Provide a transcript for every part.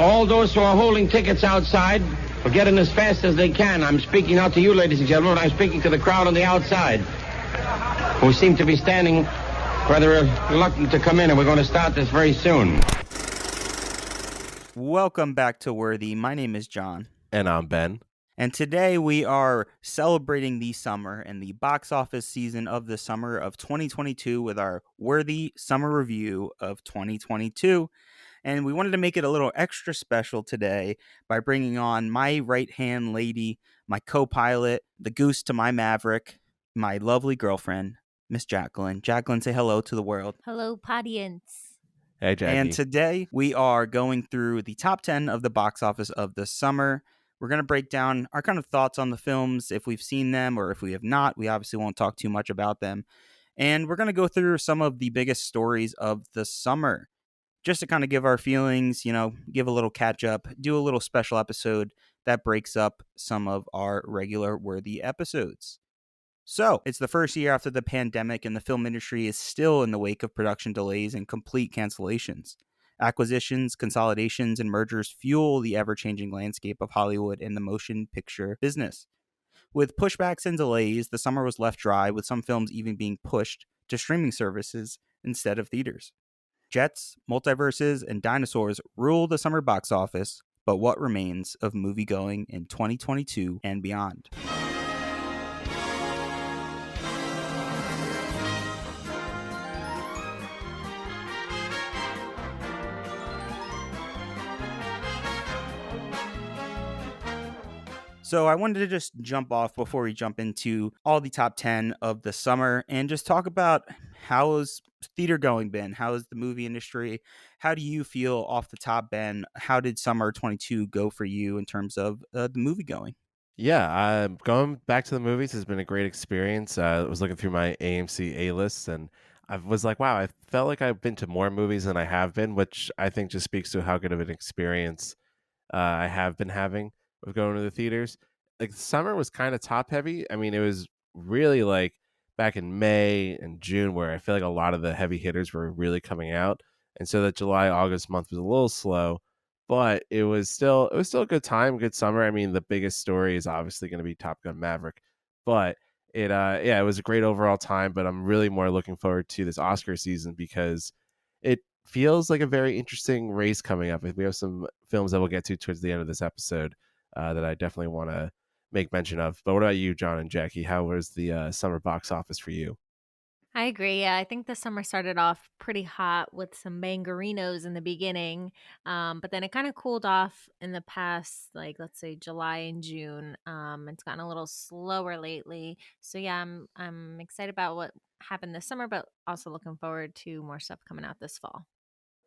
All those who are holding tickets outside will get in as fast as they can. I'm speaking not to you, ladies and gentlemen, but I'm speaking to the crowd on the outside, who seem to be standing rather reluctant to come in, and we're going to start this very soon. Welcome back to Worthy. My name is John. And I'm Ben. And today we are celebrating the summer and the box office season of the summer of 2022 with our Worthy Summer Review of 2022. And we wanted to make it a little extra special today by bringing on my right-hand lady, my co-pilot, the goose to my Maverick, my lovely girlfriend, Miss Jacqueline. Jacqueline, say hello to the world. Hello, audience. Hey, Jackie. And today we are going through the top 10 of the box office of the summer. We're going to break down our kind of thoughts on the films, if we've seen them or if we have not. We obviously won't talk too much about them. And we're going to go through some of the biggest stories of the summer, just to kind of give our feelings, give a little catch up, do a little special episode that breaks up some of our regular Worthy episodes. So, it's the first year after the pandemic, and the film industry is still in the wake of production delays and complete cancellations. Acquisitions, consolidations, and mergers fuel the ever-changing landscape of Hollywood and the motion picture business. With pushbacks and delays, the summer was left dry, with some films even being pushed to streaming services instead of theaters. Jets, multiverses, and dinosaurs rule the summer box office, but what remains of movie-going in 2022 and beyond? So I wanted to just jump off before we jump into all the top 10 of the summer and just talk about how has theater going been? How is the movie industry? How do you feel off the top, Ben? How did summer 22 go for you in terms of the movie going? Yeah, going back to the movies has been a great experience. I was looking through my AMC A-list, and I was like, wow, I felt like I've been to more movies than I have been, which I think just speaks to how good of an experience I have been having with going to the theaters. Like, the summer was kind of top heavy. I mean, it was really like back in May and June where I feel like a lot of the heavy hitters were really coming out. And so the July, August month was a little slow, but it was still a good time, good summer. I mean, the biggest story is obviously going to be Top Gun Maverick, but it was a great overall time. But I'm really more looking forward to this Oscar season because it feels like a very interesting race coming up. We have some films that we'll get to towards the end of this episode that I definitely want to make mention of. But what about you, John and Jackie? How was the summer box office for you? I agree. Yeah, I think the summer started off pretty hot with some bangerinos in the beginning, but then it kind of cooled off in the past, like let's say July and June. It's gotten a little slower lately. So yeah, I'm excited about what happened this summer, but also looking forward to more stuff coming out this fall.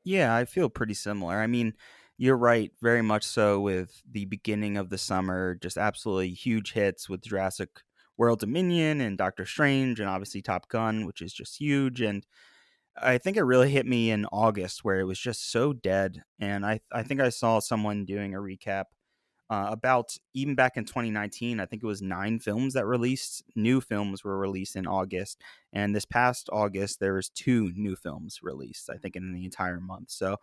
Yeah, I feel pretty similar. I mean, you're right, very much so with the beginning of the summer, just absolutely huge hits with Jurassic World Dominion and Doctor Strange and obviously Top Gun, which is just huge. And I think it really hit me in August where it was just so dead. And I think I saw someone doing a recap about even back in 2019, I think it was 9 films that released. New films were released in August. And this past August, there was 2 new films released, I think, in the entire month. So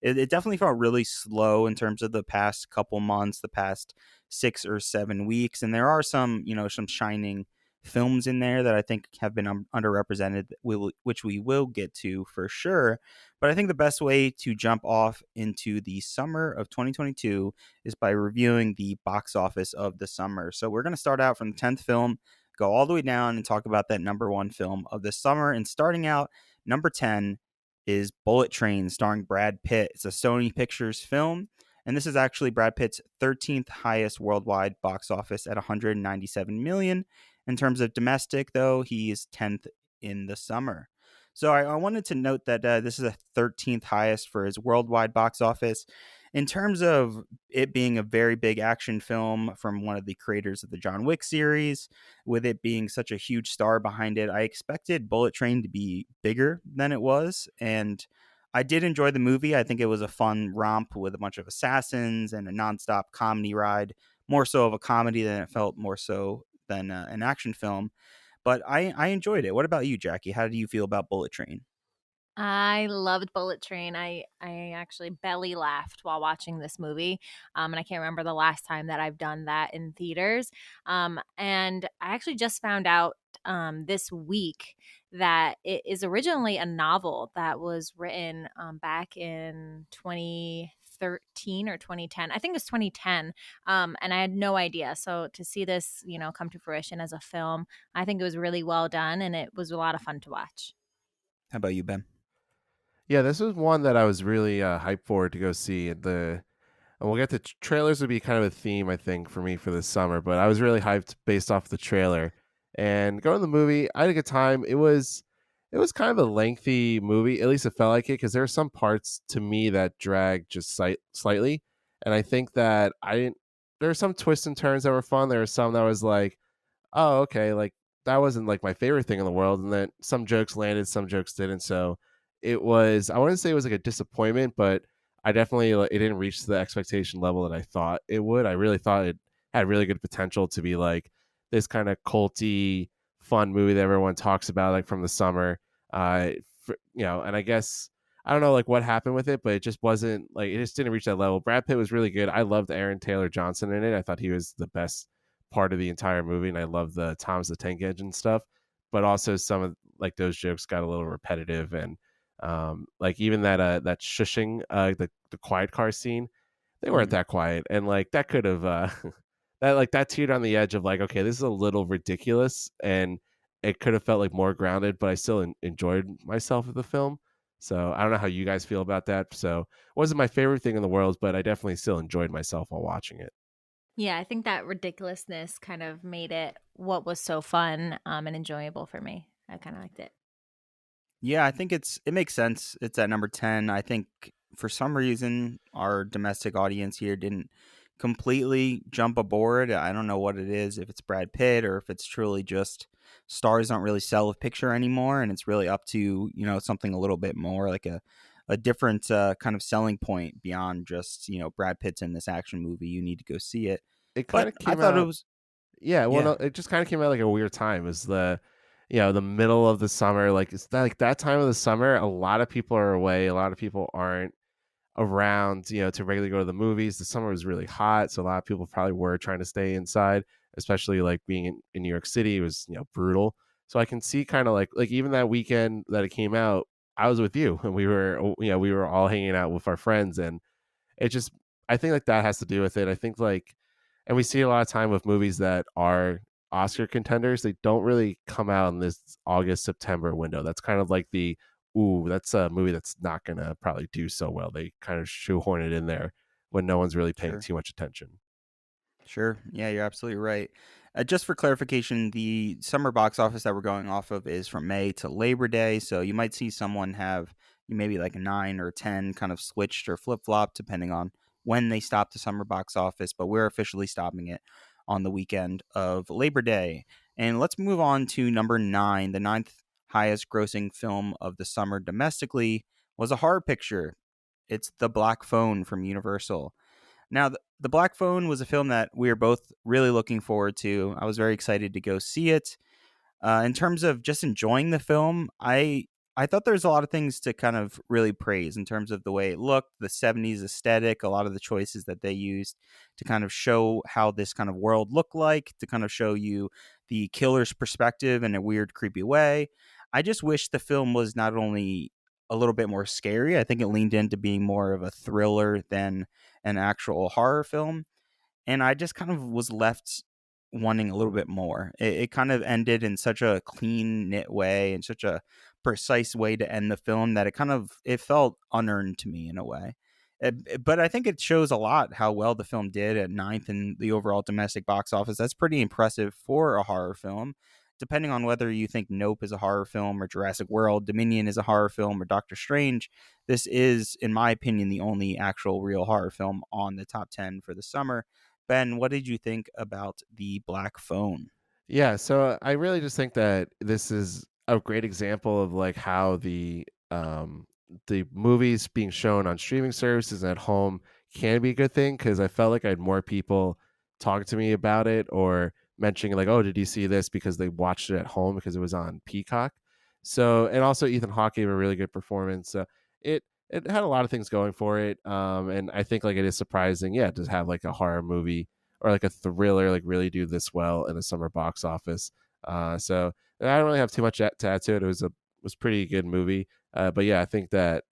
it definitely felt really slow in terms of the past couple months, the past 6 or 7 weeks. And there are some shining films in there that I think have been underrepresented, which we will get to for sure. But I think the best way to jump off into the summer of 2022 is by reviewing the box office of the summer. So we're going to start out from the 10th film, go all the way down and talk about that number 1 film of the summer. And starting out, number 10 is Bullet Train, starring Brad Pitt. It's a Sony Pictures film. And this is actually Brad Pitt's 13th highest worldwide box office at 197 million. In terms of domestic, though, he is 10th in the summer. So I wanted to note that this is a 13th highest for his worldwide box office. In terms of it being a very big action film from one of the creators of the John Wick series, with it being such a huge star behind it, I expected Bullet Train to be bigger than it was. And I did enjoy the movie. I think it was a fun romp with a bunch of assassins and a nonstop comedy ride, more so of a comedy than it felt more so than an action film. But I enjoyed it. What about you, Jackie? How do you feel about Bullet Train? I loved Bullet Train. I actually belly laughed while watching this movie, and I can't remember the last time that I've done that in theaters. And I actually just found out this week that it is originally a novel that was written back in 2013 or 2010. I think it's 2010, and I had no idea. So to see this, come to fruition as a film, I think it was really well done, and it was a lot of fun to watch. How about you, Ben? Yeah, this was one that I was really hyped for to go see. And we'll get to trailers would be kind of a theme, I think, for me for this summer. But I was really hyped based off the trailer. And going to the movie, I had a good time. It was kind of a lengthy movie. At least it felt like it, because there are some parts to me that drag just slightly. And I think that I didn't. There are some twists and turns that were fun. There were some that was like, oh, okay, like that wasn't like my favorite thing in the world. And then some jokes landed, some jokes didn't. So it was. I wouldn't say it was like a disappointment, but I definitely like, it didn't reach the expectation level that I thought it would. I really thought it had really good potential to be like this kind of culty, fun movie that everyone talks about, like from the summer. And I guess I don't know like what happened with it, but it just wasn't like it just didn't reach that level. Brad Pitt was really good. I loved Aaron Taylor Johnson in it. I thought he was the best part of the entire movie, and I loved the Thomas the Tank Engine stuff. But also some of like those jokes got a little repetitive, and like even that shushing the quiet car scene, they weren't that quiet, and like that could have that teetered on the edge of like, okay, this is a little ridiculous, and it could have felt like more grounded, but I still enjoyed myself with the film. So I don't know how you guys feel about that. So it wasn't my favorite thing in the world, but I definitely still enjoyed myself while watching it. Yeah, I think that ridiculousness kind of made it what was so fun and enjoyable for me. I kind of liked it. Yeah, I think it makes sense. It's at number 10. I think for some reason our domestic audience here didn't completely jump aboard. I don't know what it is, if it's Brad Pitt or if it's truly just stars don't really sell a picture anymore, and it's really up to, something a little bit more like a different kind of selling point beyond just, Brad Pitt's in this action movie. You need to go see it. It kind But of I came thought it out. was Yeah, well, yeah, no, it just kind of came out like a weird time. It was the middle of the summer. Like it's that, like that time of the summer. A lot of people are away. A lot of people aren't around, to regularly go to the movies. The summer was really hot, so a lot of people probably were trying to stay inside, especially like being in New York City. It was brutal. So I can see kind of like even that weekend that it came out, I was with you, and we were all hanging out with our friends, and it just I think like that has to do with it. I think like, and we see a lot of time with movies that are Oscar contenders, they don't really come out in this August September window. That's kind of like the ooh, that's a movie that's not gonna probably do so well. They kind of shoehorn it in there when no one's really paying sure. too much attention. Sure. Yeah, you're absolutely right. Just for clarification, the summer box office that we're going off of is from May to Labor Day. So you might see someone have maybe like a 9 or 10 kind of switched or flip flopped depending on when they stop the summer box office. But we're officially stopping it on the weekend of Labor Day. And let's move on to number 9. The ninth highest grossing film of the summer domestically was a horror picture. It's The Black Phone from Universal. Now, the Black Phone was a film that we were both really looking forward to. I was very excited to go see it. In terms of just enjoying the film, I thought there's a lot of things to kind of really praise in terms of the way it looked, the 70s aesthetic, a lot of the choices that they used to kind of show how this kind of world looked like, to kind of show you the killer's perspective in a weird, creepy way. I just wish the film was not only a little bit more scary, I think it leaned into being more of a thriller than an actual horror film, and I just kind of was left wanting a little bit more. It kind of ended in such a clean knit way and such a precise way to end the film that it felt unearned to me in a way. But I think it shows a lot how well the film did at ninth in the overall domestic box office. That's pretty impressive for a horror film. Depending on whether you think Nope is a horror film or Jurassic World, Dominion is a horror film, or Doctor Strange, this is, in my opinion, the only actual real horror film on the top 10 for the summer. Ben, what did you think about The Black Phone? Yeah, so I really just think that this is a great example of like how the movies being shown on streaming services and at home can be a good thing, because I felt like I had more people talk to me about it or mentioning like, oh, did you see this, because they watched it at home because it was on Peacock. So, and also Ethan Hawke gave a really good performance. So it it had a lot of things going for it. And I think like it is surprising, yeah, to have like a horror movie or like a thriller like really do this well in a summer box office. So I don't really have too much to add to it. It was pretty good movie. But yeah, I think that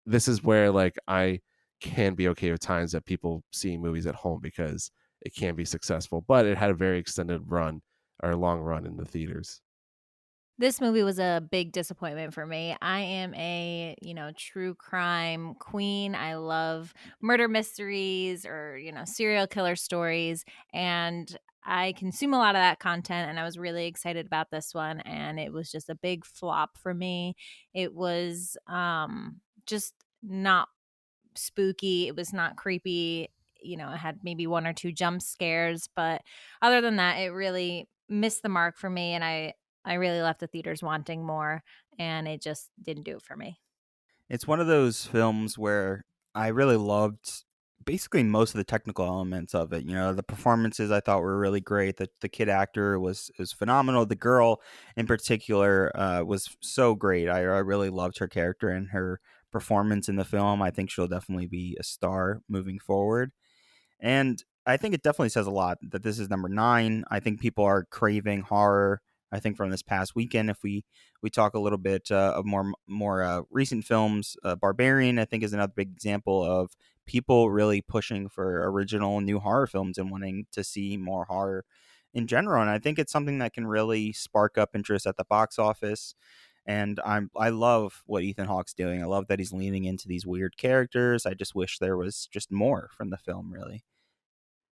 this is where like I can be okay with times that people seeing movies at home because it can be successful, but it had a very extended run or long run in the theaters. This movie was a big disappointment for me. I am a, true crime queen. I love murder mysteries or, serial killer stories. And I consume a lot of that content. And I was really excited about this one. And it was just a big flop for me. It was just not spooky. It was not creepy. It had maybe one or two jump scares. But other than that, it really missed the mark for me. And I really left the theaters wanting more, and it just didn't do it for me. It's one of those films where I really loved basically most of the technical elements of it. You know, the performances I thought were really great. The kid actor was phenomenal. The girl in particular was so great. I really loved her character and her performance in the film. I think she'll definitely be a star moving forward. And I think it definitely says a lot that this is number 9. I think people are craving horror. I think from this past weekend, if we talk a little bit of more recent films, Barbarian, I think, is another big example of people really pushing for original new horror films and wanting to see more horror in general. And I think it's something that can really spark up interest at the box office. And I love what Ethan Hawke's doing. I love that he's leaning into these weird characters. I just wish there was just more from the film, really.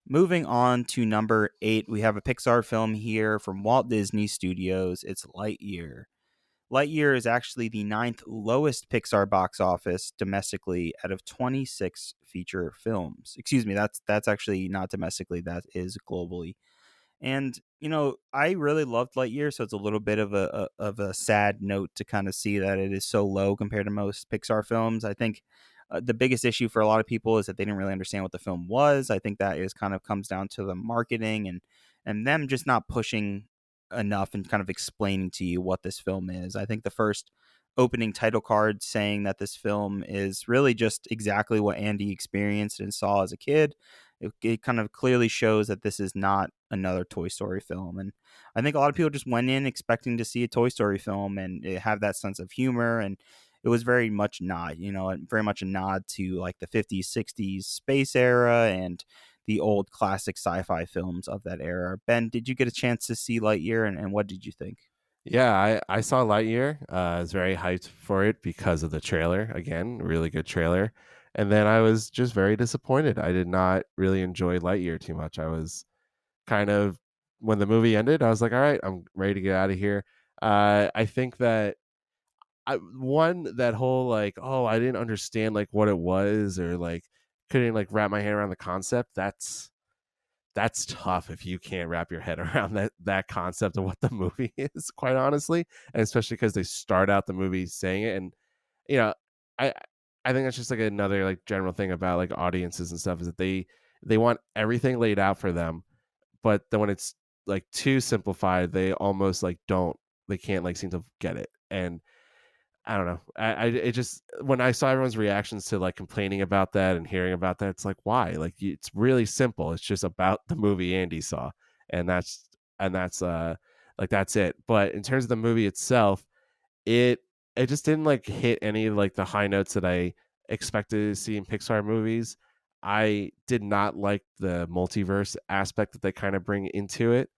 Moving on to number 8, we have a Pixar film here from Walt Disney Studios. It's Lightyear. Lightyear is actually the 9th lowest Pixar box office domestically out of 26 feature films. Excuse me, that's actually not domestically, that is globally. And I really loved Lightyear, so it's a little bit of a sad note to kind of see that it is so low compared to most Pixar films. I think the biggest issue for a lot of people is that they didn't really understand what the film was. I think that is kind of comes down to the marketing and them just not pushing enough and kind of explaining to you what this film is. I think the first opening title card saying that this film is really just exactly what Andy experienced and saw as a kid. It kind of clearly shows that this is not another Toy Story film. And I think a lot of people just went in expecting to see a Toy Story film and have that sense of humor. And it was very much not, very much a nod to like the 50s, 60s space era and the old classic sci-fi films of that era. Ben, did you get a chance to see Lightyear and what did you think? Yeah, I saw Lightyear. I was very hyped for it because of the trailer. Again, really good trailer. And then I was just very disappointed. I did not really enjoy Lightyear too much. I was kind of, when the movie ended, I was like, all right, I'm ready to get out of here. I think that that whole like, oh, I didn't understand like what it was or like couldn't like wrap my head around the concept. That's tough if you can't wrap your head around that concept of what the movie is, quite honestly, and especially because they start out the movie saying it. And you know i I think that's just like another like general thing about like audiences and stuff is that they want everything laid out for them, but then when it's like too simplified they almost like they can't like seem to get it. And I don't know. It just, when I saw everyone's reactions to like complaining about that and hearing about that, it's like, why? Like, it's really simple. It's just about the movie Andy saw, and that's like that's it. But in terms of the movie itself, it it just didn't like hit any of like the high notes that I expected to see in Pixar movies. I did not like the multiverse aspect that they kind of bring into it,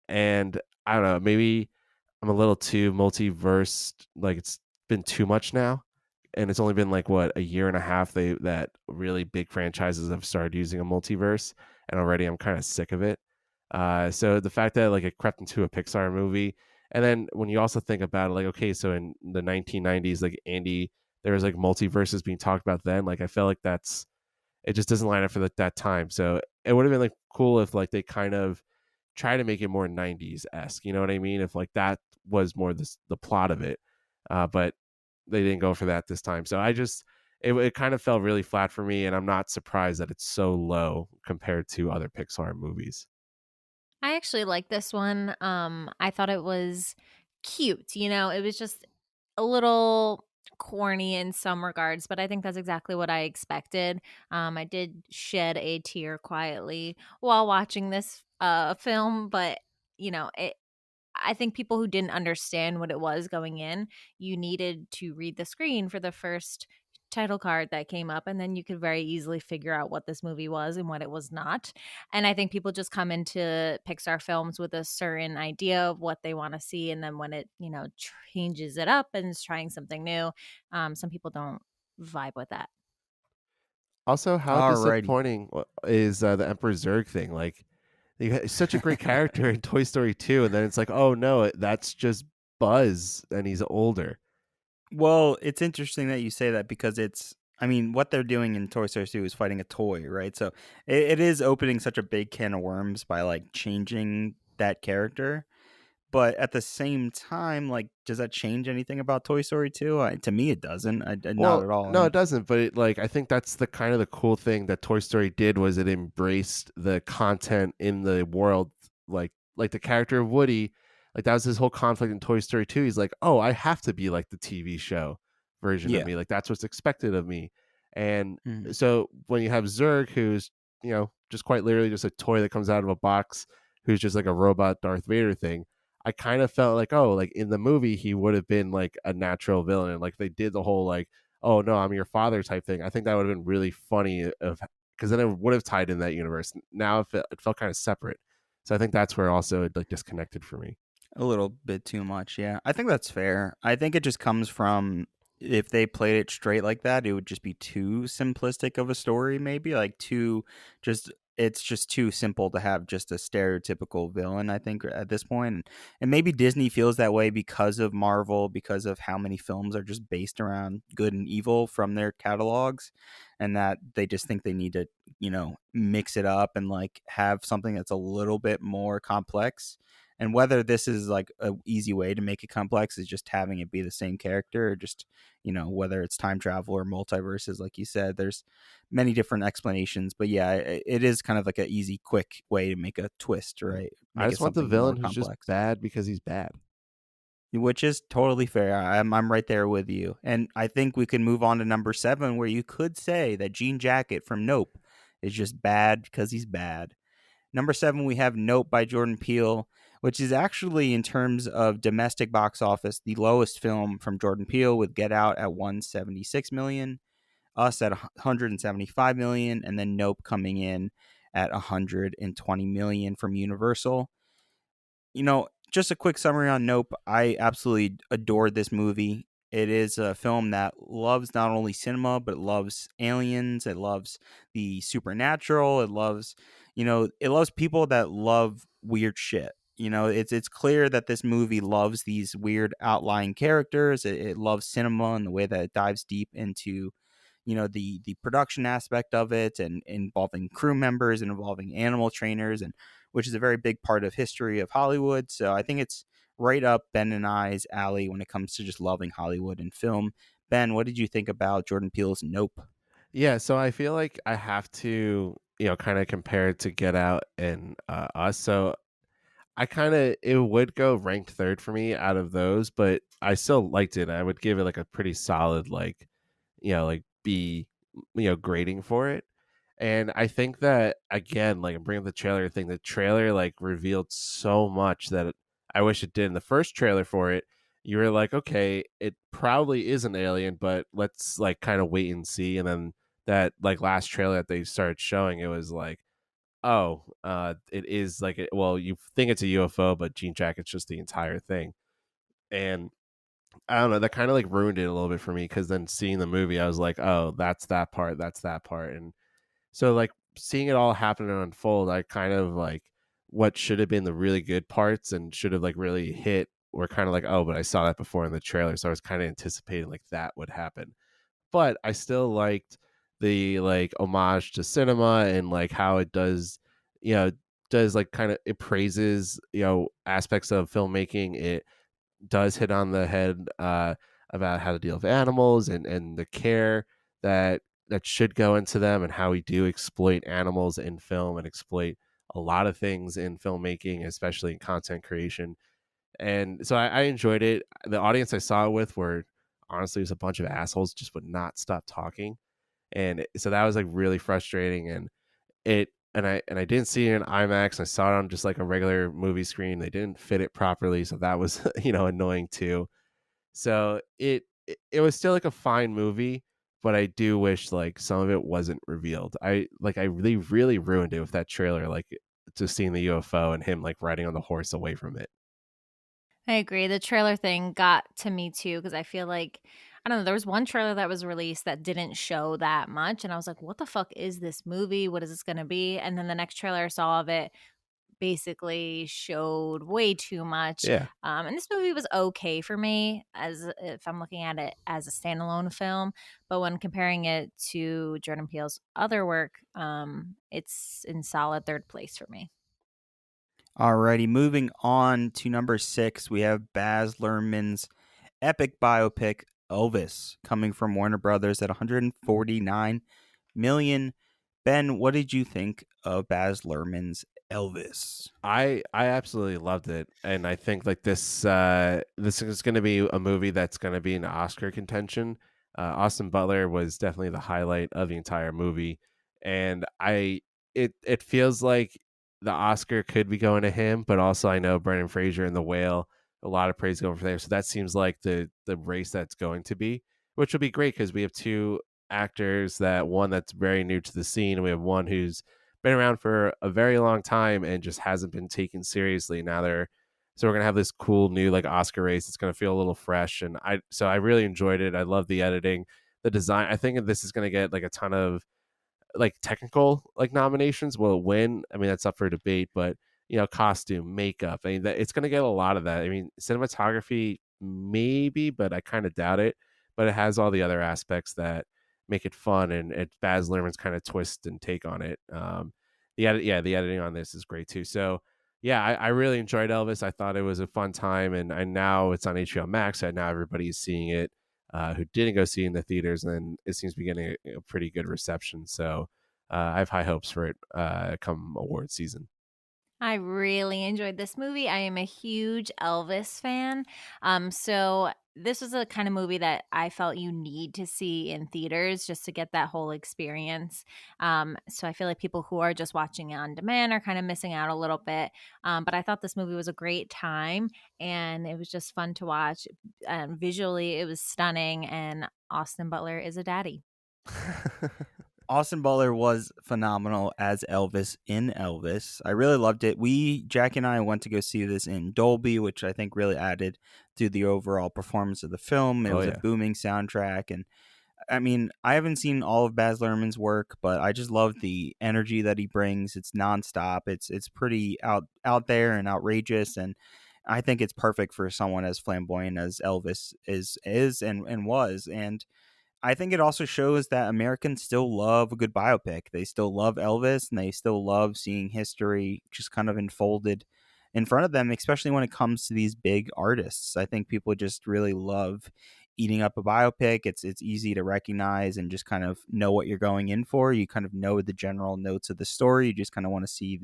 and I don't know, maybe I'm a little too multiverse, like it's been too much now. And it's only been like what, a year and a half that really big franchises have started using a multiverse, and already I'm kind of sick of it. So the fact that like it crept into a Pixar movie, and then when you also think about it, like, okay, so in the 1990s, like Andy, there was like multiverses being talked about then. Like I felt like it just doesn't line up for that time. So it would have been like cool if like they kind of try to make it more 90s-esque, you know what I mean? If like that was more the plot of it. But they didn't go for that this time. So it kind of fell really flat for me, and I'm not surprised that it's so low compared to other Pixar movies. I actually like this one. I thought it was cute, it was just a little corny in some regards, but I think that's exactly what I expected. I did shed a tear quietly while watching this film, but it I think people who didn't understand what it was going in, you needed to read the screen for the first title card that came up, and then you could very easily figure out what this movie was and what it was not. And I think people just come into Pixar films with a certain idea of what they want to see, and then when it, changes it up and is trying something new, some people don't vibe with that. Also, how Alrighty. disappointing is the Emperor Zurg thing? Like, he's such a great character in Toy Story 2, and then it's like, oh no, that's just Buzz, and he's older. Well, it's interesting that you say that because I mean, what they're doing in Toy Story 2 is fighting a toy, right? So it is opening such a big can of worms by like changing that character. But at the same time, like, does that change anything about Toy Story 2? To me, it doesn't. Not Well, at all. no, it doesn't. But like, I think that's the kind of the cool thing that Toy Story did was it embraced the content in the world, like the character of Woody. Like that was his whole conflict in Toy Story 2. He's like, oh, I have to be like the TV show version of Yeah. me. Like that's what's expected of me. And Mhm. so when you have Zurg, who's just quite literally just a toy that comes out of a box, who's just like a robot Darth Vader thing. I kind of felt like, oh, like in the movie, he would have been like a natural villain. And like they did the whole like, oh no, I'm your father type thing. I think that would have been really funny because then it would have tied in that universe. Now it felt kind of separate. So I think that's where also it like disconnected for me. A little bit too much, yeah. I think that's fair. I think it just comes from if they played it straight like that, it would just be too simplistic of a story, maybe like too just it's just too simple to have just a stereotypical villain, I think, at this point. And maybe Disney feels that way because of Marvel, because of how many films are just based around good and evil from their catalogs, and that they just think they need to, mix it up and like have something that's a little bit more complex. And whether this is like a easy way to make it complex is just having it be the same character, or just whether it's time travel or multiverses, like you said, there's many different explanations. But yeah, it is kind of like an easy, quick way to make a twist, right? I Make it just want the something more villain who's just complex, bad because he's bad. which is totally fair. I'm right there with you, and I think we can move on to number 7, where you could say that Jean Jacket from Nope is just bad because he's bad. Number 7, we have Nope by Jordan Peele, which is actually, in terms of domestic box office, the lowest film from Jordan Peele, with Get Out at 176 million, Us at 175 million, and then Nope coming in at 120 million from Universal. Just a quick summary on Nope. I absolutely adored this movie. It is a film that loves not only cinema, but it loves aliens. It loves the supernatural. It loves people that love weird shit. It's clear that this movie loves these weird outlying characters. It loves cinema and the way that it dives deep into the production aspect of it, and involving crew members and involving animal trainers, and which is a very big part of history of Hollywood. So I think it's right up Ben and I's alley when it comes to just loving Hollywood and film. Ben, what did you think about Jordan Peele's Nope? Yeah, so I feel like I have to, kind of compare it to Get Out and Us. So it would go ranked third for me out of those, but I still liked it. I would give it like a pretty solid, like, like B, grading for it. And I think that again, like I'm bringing up the trailer thing, the trailer like revealed so much that I wish it did. In the first trailer for it, you were like, okay, it probably is an alien, but let's like kind of wait and see. And then that like last trailer that they started showing, it was like, oh, it is like, well, you think it's a UFO, but Jean Jacket's just the entire thing. And I don't know, that kind of like ruined it a little bit for me because then seeing the movie, I was like, oh, that's that part, that's that part. And so like seeing it all happen and unfold, I kind of like what should have been the really good parts and should have like really hit were kind of like, oh, but I saw that before in the trailer. So I was kind of anticipating like that would happen. But I still liked the like homage to cinema and like how it does, does like kind of it praises, aspects of filmmaking. It does hit on the head about how to deal with animals and the care that should go into them and how we do exploit animals in film and exploit a lot of things in filmmaking, especially in content creation. And so I enjoyed it. The audience I saw it with were honestly was a bunch of assholes, just would not stop talking, so that was like really frustrating. And I didn't see it in IMAX. I saw it on just like a regular movie screen. They didn't fit it properly, so that was annoying too. So it was still like a fine movie, but I do wish like some of it wasn't revealed. I really really ruined it with that trailer, like just seeing the UFO and him like riding on the horse away from it. I agree. The trailer thing got to me too because I feel like I don't know. There was one trailer that was released that didn't show that much, and I was like, "What the fuck is this movie? What is this going to be?" And then the next trailer I saw of it basically showed way too much. Yeah. And this movie was okay for me as if I'm looking at it as a standalone film, but when comparing it to Jordan Peele's other work, it's in solid third place for me. Alrighty, moving on to number 6, we have Baz Luhrmann's epic biopic Elvis, coming from Warner Brothers at 149 million. Ben, what did you think of Baz Luhrmann's Elvis? I absolutely loved it, and I think like this is going to be a movie that's going to be in Oscar contention. Austin Butler was definitely the highlight of the entire movie, and it feels like the Oscar could be going to him, but also I know Brendan Fraser and The Whale, a lot of praise going for there, so that seems like the race that's going to be, which will be great because we have two actors, that one that's very new to the scene, and we have one who's been around for a very long time and just hasn't been taken seriously. So we're gonna have this cool new like Oscar race. It's gonna feel a little fresh, and I really enjoyed it. I love the editing, the design. I think this is gonna get like a ton of like technical like nominations. Will it win? I mean, that's up for debate, but costume, makeup. I mean, it's gonna get a lot of that. I mean, cinematography maybe, but I kind of doubt it. But it has all the other aspects that make it fun, and it's Baz Luhrmann's kind of twist and take on it. The editing on this is great too. So yeah, I really enjoyed Elvis. I thought it was a fun time, and I now it's on HBO Max, and now everybody is seeing it who didn't go see it in the theaters, and it seems to be getting a pretty good reception. So I have high hopes for it come award season. I really enjoyed this movie. I am a huge Elvis fan. So this was a kind of movie that I felt you need to see in theaters just to get that whole experience. So I feel like people who are just watching it on demand are kind of missing out a little bit. But I thought this movie was a great time and it was just fun to watch. Visually, it was stunning, and Austin Butler is a daddy. Austin Butler was phenomenal as Elvis in Elvis. I really loved it. Jack and I went to go see this in Dolby, which I think really added to the overall performance of the film. It was a booming soundtrack. And I mean, I haven't seen all of Baz Luhrmann's work, but I just love the energy that he brings. It's nonstop. It's pretty out there and outrageous. And I think it's perfect for someone as flamboyant as Elvis is and was. And I think it also shows that Americans still love a good biopic. They still love Elvis, and they still love seeing history just kind of unfolded in front of them, especially when it comes to these big artists. I think people just really love eating up a biopic. It's easy to recognize and just kind of know what you're going in for. You kind of know the general notes of the story. You just kind of want to see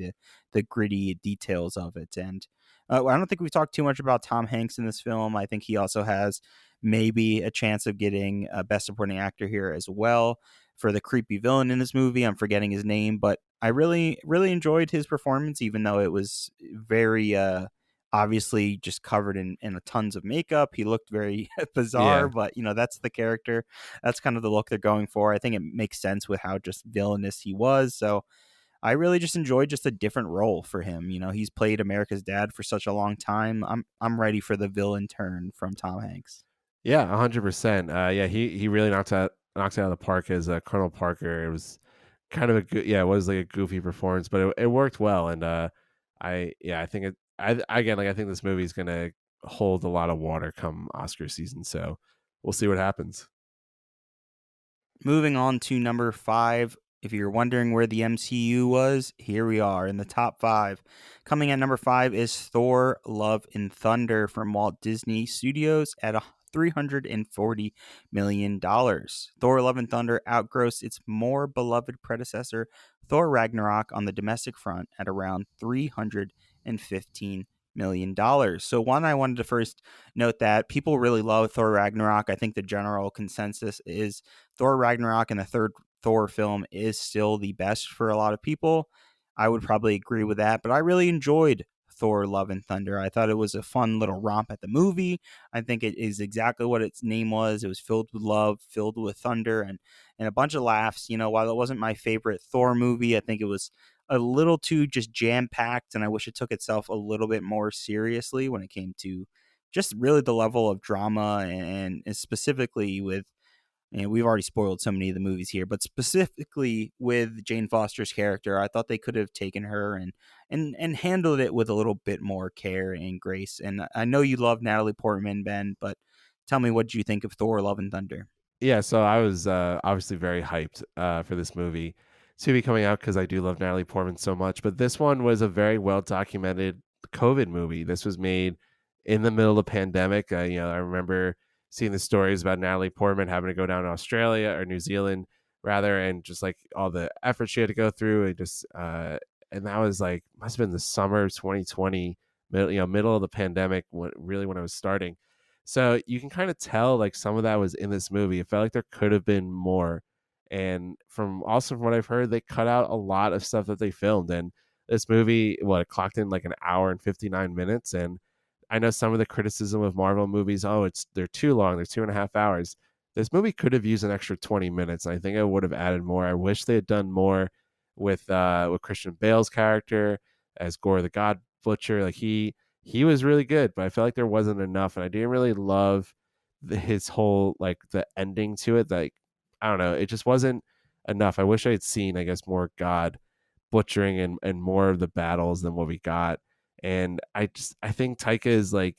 the gritty details of it. And I don't think we've talked too much about Tom Hanks in this film. I think he also has maybe a chance of getting a Best Supporting Actor here as well for the creepy villain in this movie. I'm forgetting his name, but I really, really enjoyed his performance, even though it was very obviously just covered in tons of makeup. He looked very bizarre, but that's the character. That's kind of the look they're going for. I think it makes sense with how just villainous he was. So I really just enjoyed just a different role for him. He's played America's dad for such a long time. I'm ready for the villain turn from Tom Hanks. Yeah, 100%. Yeah, he really knocks it out of the park as Colonel Parker. It was kind of it was like a goofy performance, but it worked well. And I think I think this movie is gonna hold a lot of water come Oscar season. So we'll see what happens. Moving on to number 5. If you're wondering where the MCU was, here we are in the top 5. Coming at number 5 is Thor: Love and Thunder from Walt Disney Studios at $340 million. Thor: Love and Thunder outgrossed its more beloved predecessor, Thor: Ragnarok, on the domestic front at around $315 million. So one, I wanted to first note that people really love Thor Ragnarok. I think the general consensus is Thor Ragnarok and the third Thor film is still the best for a lot of people. I would probably agree with that, but I really enjoyed Thor Love and Thunder. I thought it was a fun little romp at the movie. I think it is exactly what its name was. It was filled with love, filled with thunder, and a bunch of laughs. You know, while it wasn't my favorite Thor movie, I think it was a little too just jam-packed, and I wish it took itself a little bit more seriously when it came to just really the level of drama and specifically with, and we've already spoiled so many of the movies here, but specifically with Jane Foster's character, I thought they could have taken her and handled it with a little bit more care and grace. And I know you love Natalie Portman, Ben, but tell me, what did you think of Thor: Love and Thunder? Yeah, so I was obviously very hyped for this movie to be coming out because I do love Natalie Portman so much. But this one was a very well documented COVID movie. This was made in the middle of the pandemic. I remember seeing the stories about Natalie Portman having to go down to Australia or New Zealand rather, and just like all the effort she had to go through. And that was like must have been the summer of 2020, middle of the pandemic when I was starting. So you can kind of tell like some of that was in this movie. It felt like there could have been more. And from what I've heard, they cut out a lot of stuff that they filmed. And this movie, it clocked in like an hour and 59 minutes. And I know some of the criticism of Marvel movies, they're too long, they're 2.5 hours. This movie could have used an extra 20 minutes. I think I would have added more. I wish they had done more with Christian Bale's character as Gore the God Butcher. Like he was really good, but I felt like there wasn't enough, and I didn't really love his whole like the ending to it. Like I don't know, it just wasn't enough. I wish I had seen, I guess, more God butchering and more of the battles than what we got. And I think Taika is like,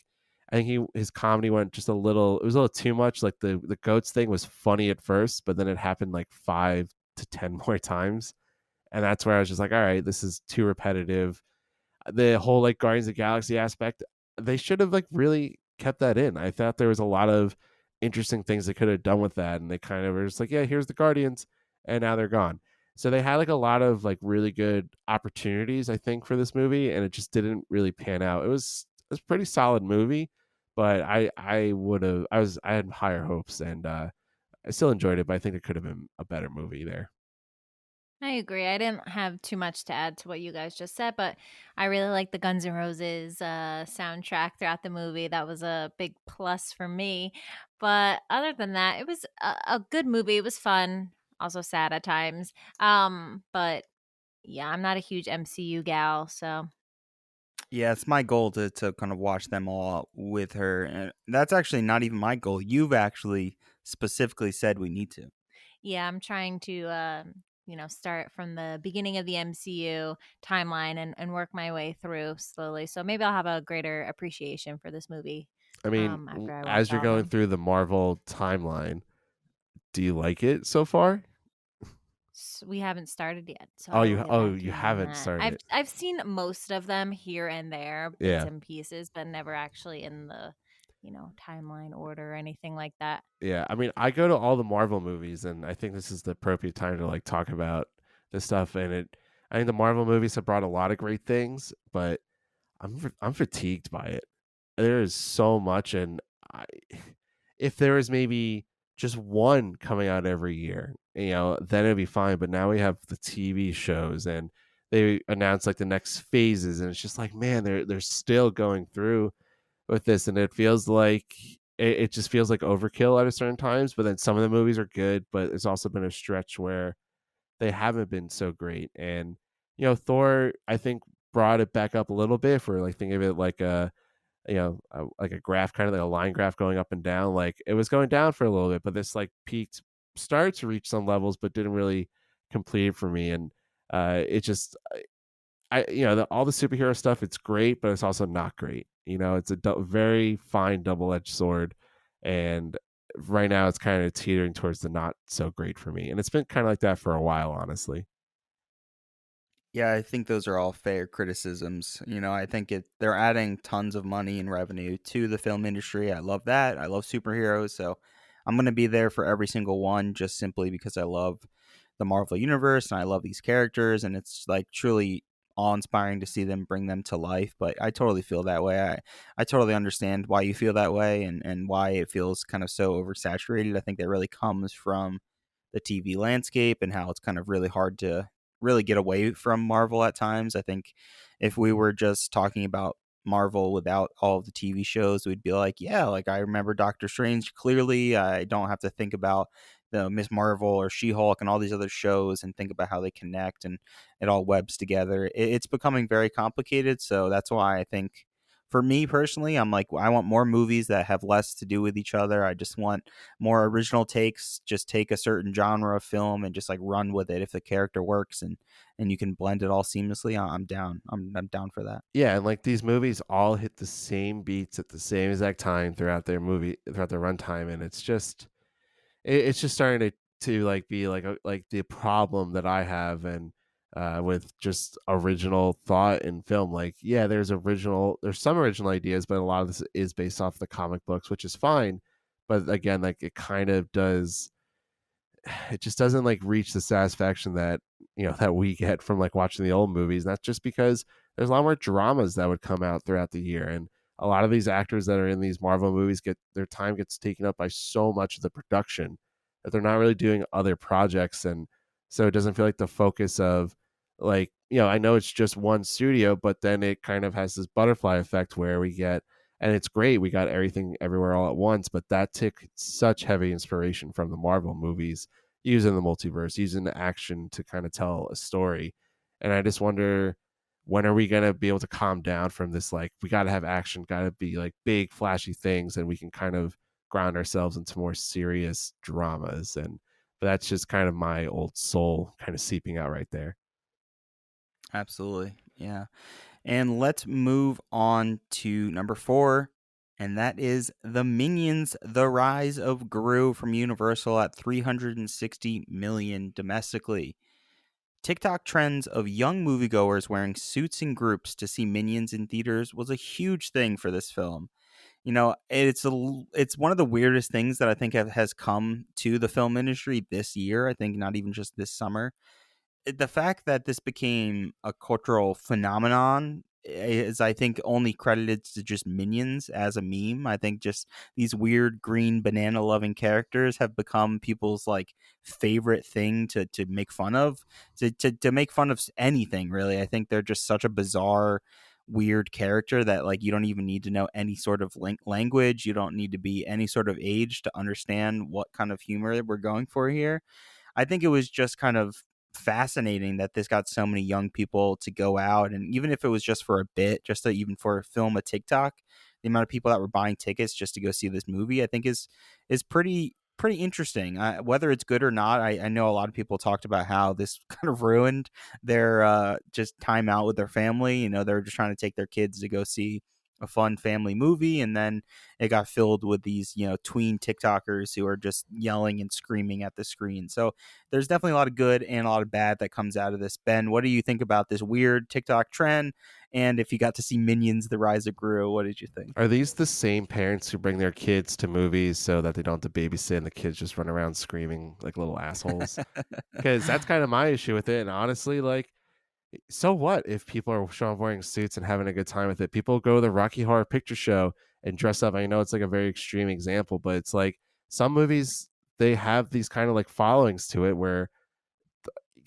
I think his comedy went just it was a little too much. Like the goats thing was funny at first, but then it happened like 5 to 10 more times, and that's where I was just like, all right, this is too repetitive. The whole like Guardians of the Galaxy aspect, they should have like really kept that in. I thought there was a lot of interesting things they could have done with that, and they kind of were just like, yeah, here's the Guardians, and now they're gone. So they had like a lot of like really good opportunities, I think, for this movie, and it just didn't really pan out. It was a pretty solid movie, but I had higher hopes, and I still enjoyed it, but I think it could have been a better movie there. I agree. I didn't have too much to add to what you guys just said, but I really like the Guns N' Roses soundtrack throughout the movie. That was a big plus for me. But other than that, it was a good movie. It was fun, also sad at times. But yeah, I'm not a huge MCU gal, so Yeah, it's my goal to kind of watch them all with her. And that's actually not even my goal. You've actually specifically said we need to. yeah, I'm trying to start from the beginning of the MCU timeline and work my way through slowly. So maybe I'll have a greater appreciation for this movie I mean, after I watch as you're all of going them. through the Marvel timeline, do you like it so far? We haven't started yet, so Oh, I will get back to you you on haven't that. started it. I've seen most of them here and there, bits Yeah. and pieces, but never actually in the timeline order or anything like that. Yeah. I mean, I go to all the Marvel movies, and I think this is the appropriate time to like talk about this stuff. And I think the Marvel movies have brought a lot of great things, but I'm fatigued by it. There is so much, and I, if there was maybe just one coming out every year, then it'd be fine. But now we have the TV shows, and they announce like the next phases, and it's just like, man, they're still going through with this, and it just feels like overkill at a certain times. But then some of the movies are good, but it's also been a stretch where they haven't been so great. And Thor, I think, brought it back up a little bit. For like thinking of it like like a graph, kind of like a line graph going up and down. Like it was going down for a little bit, but this like peaked, started to reach some levels, but didn't really complete it for me. And it just, all the superhero stuff, it's great, but it's also not great. It's a very fine double-edged sword, and right now it's kind of teetering towards the not so great for me. And it's been kind of like that for a while, honestly. Yeah, I think those are all fair criticisms. I think they're adding tons of money and revenue to the film industry. I love that. I love superheroes, so I'm going to be there for every single one just simply because I love the Marvel universe and I love these characters, and it's like truly awe-inspiring to see them bring them to life. But I totally feel that way. I totally understand why you feel that way, and why it feels kind of so oversaturated. I think that really comes from the TV landscape and how it's kind of really hard to really get away from Marvel at times. I think if we were just talking about Marvel without all of the TV shows, we'd be like, yeah, like I remember Doctor Strange clearly. I don't have to think about the Miss Marvel or She-Hulk and all these other shows and think about how they connect and it all webs together. It's becoming very complicated. So that's why I think for me personally, I'm like, I want more movies that have less to do with each other. I just want more original takes. Just take a certain genre of film and just like run with it. If the character works and you can blend it all seamlessly, I'm down. I'm down for that. Yeah, and like these movies all hit the same beats at the same exact time throughout their runtime, and it's just starting to like be like like the problem that I have, and with just original thought in film. Like, yeah, there's some original ideas, but a lot of this is based off the comic books, which is fine. But again, like it kind of does, it just doesn't like reach the satisfaction that that we get from like watching the old movies. And that's just because there's a lot more dramas that would come out throughout the year, and a lot of these actors that are in these Marvel movies get their time gets taken up by so much of the production that they're not really doing other projects. And so it doesn't feel like the focus of, like, I know it's just one studio, but then it kind of has this butterfly effect where we get, and it's great, we got everything everywhere all at once, but that took such heavy inspiration from the Marvel movies, using the multiverse, using the action to kind of tell a story. And I just wonder, when are we going to be able to calm down from this? Like, we got to have action, got to be like big, flashy things, and we can kind of ground ourselves into more serious dramas. And but that's just kind of my old soul kind of seeping out right there. Absolutely. Yeah. And let's move on to number 4, and that is The Minions: The Rise of Gru from Universal at 360 million domestically. TikTok trends of young moviegoers wearing suits in groups to see Minions in theaters was a huge thing for this film. It's one of the weirdest things that I think has come to the film industry this year. I think not even just this summer. The fact that this became a cultural phenomenon is, I think, only credited to just Minions as a meme. I think just these weird green banana loving characters have become people's like favorite thing to make fun of, to make fun of anything really. I think they're just such a bizarre, weird character that like you don't even need to know any sort of language. You don't need to be any sort of age to understand what kind of humor we're going for here. I think it was just kind of fascinating that this got so many young people to go out, and even if it was just for a bit, just to even for film a TikTok, the amount of people that were buying tickets just to go see this movie, I think is pretty interesting. Whether it's good or not, I know a lot of people talked about how this kind of ruined their just time out with their family. They're just trying to take their kids to go see a fun family movie, and then it got filled with these tween TikTokers who are just yelling and screaming at the screen. So there's definitely a lot of good and a lot of bad that comes out of this. Ben, what do you think about this weird TikTok trend? And if you got to see Minions: The Rise of Gru, what did you think? Are these the same parents who bring their kids to movies so that they don't have to babysit and the kids just run around screaming like little assholes? Because that's kind of my issue with it. And honestly, like, so what if people are showing up wearing suits and having a good time with it? People go to the Rocky Horror Picture Show and dress up. I know it's like a very extreme example, but it's like some movies, they have these kind of like followings to it where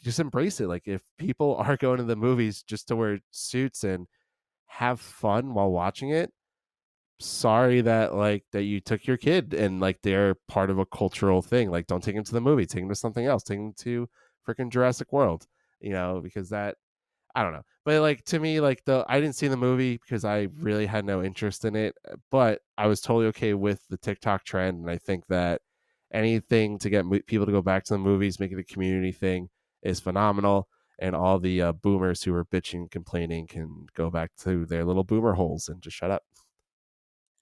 just embrace it. Like, if people are going to the movies just to wear suits and have fun while watching it, sorry that that you took your kid and like they're part of a cultural thing. Like, don't take them to the movie, take them to something else, take them to freaking Jurassic World, because that, I don't know. But like, to me, like, I didn't see the movie because I really had no interest in it, but I was totally okay with the TikTok trend. And I think that anything to get people to go back to the movies, make it a community thing, is phenomenal. And all the boomers who are bitching, complaining, can go back to their little boomer holes and just shut up.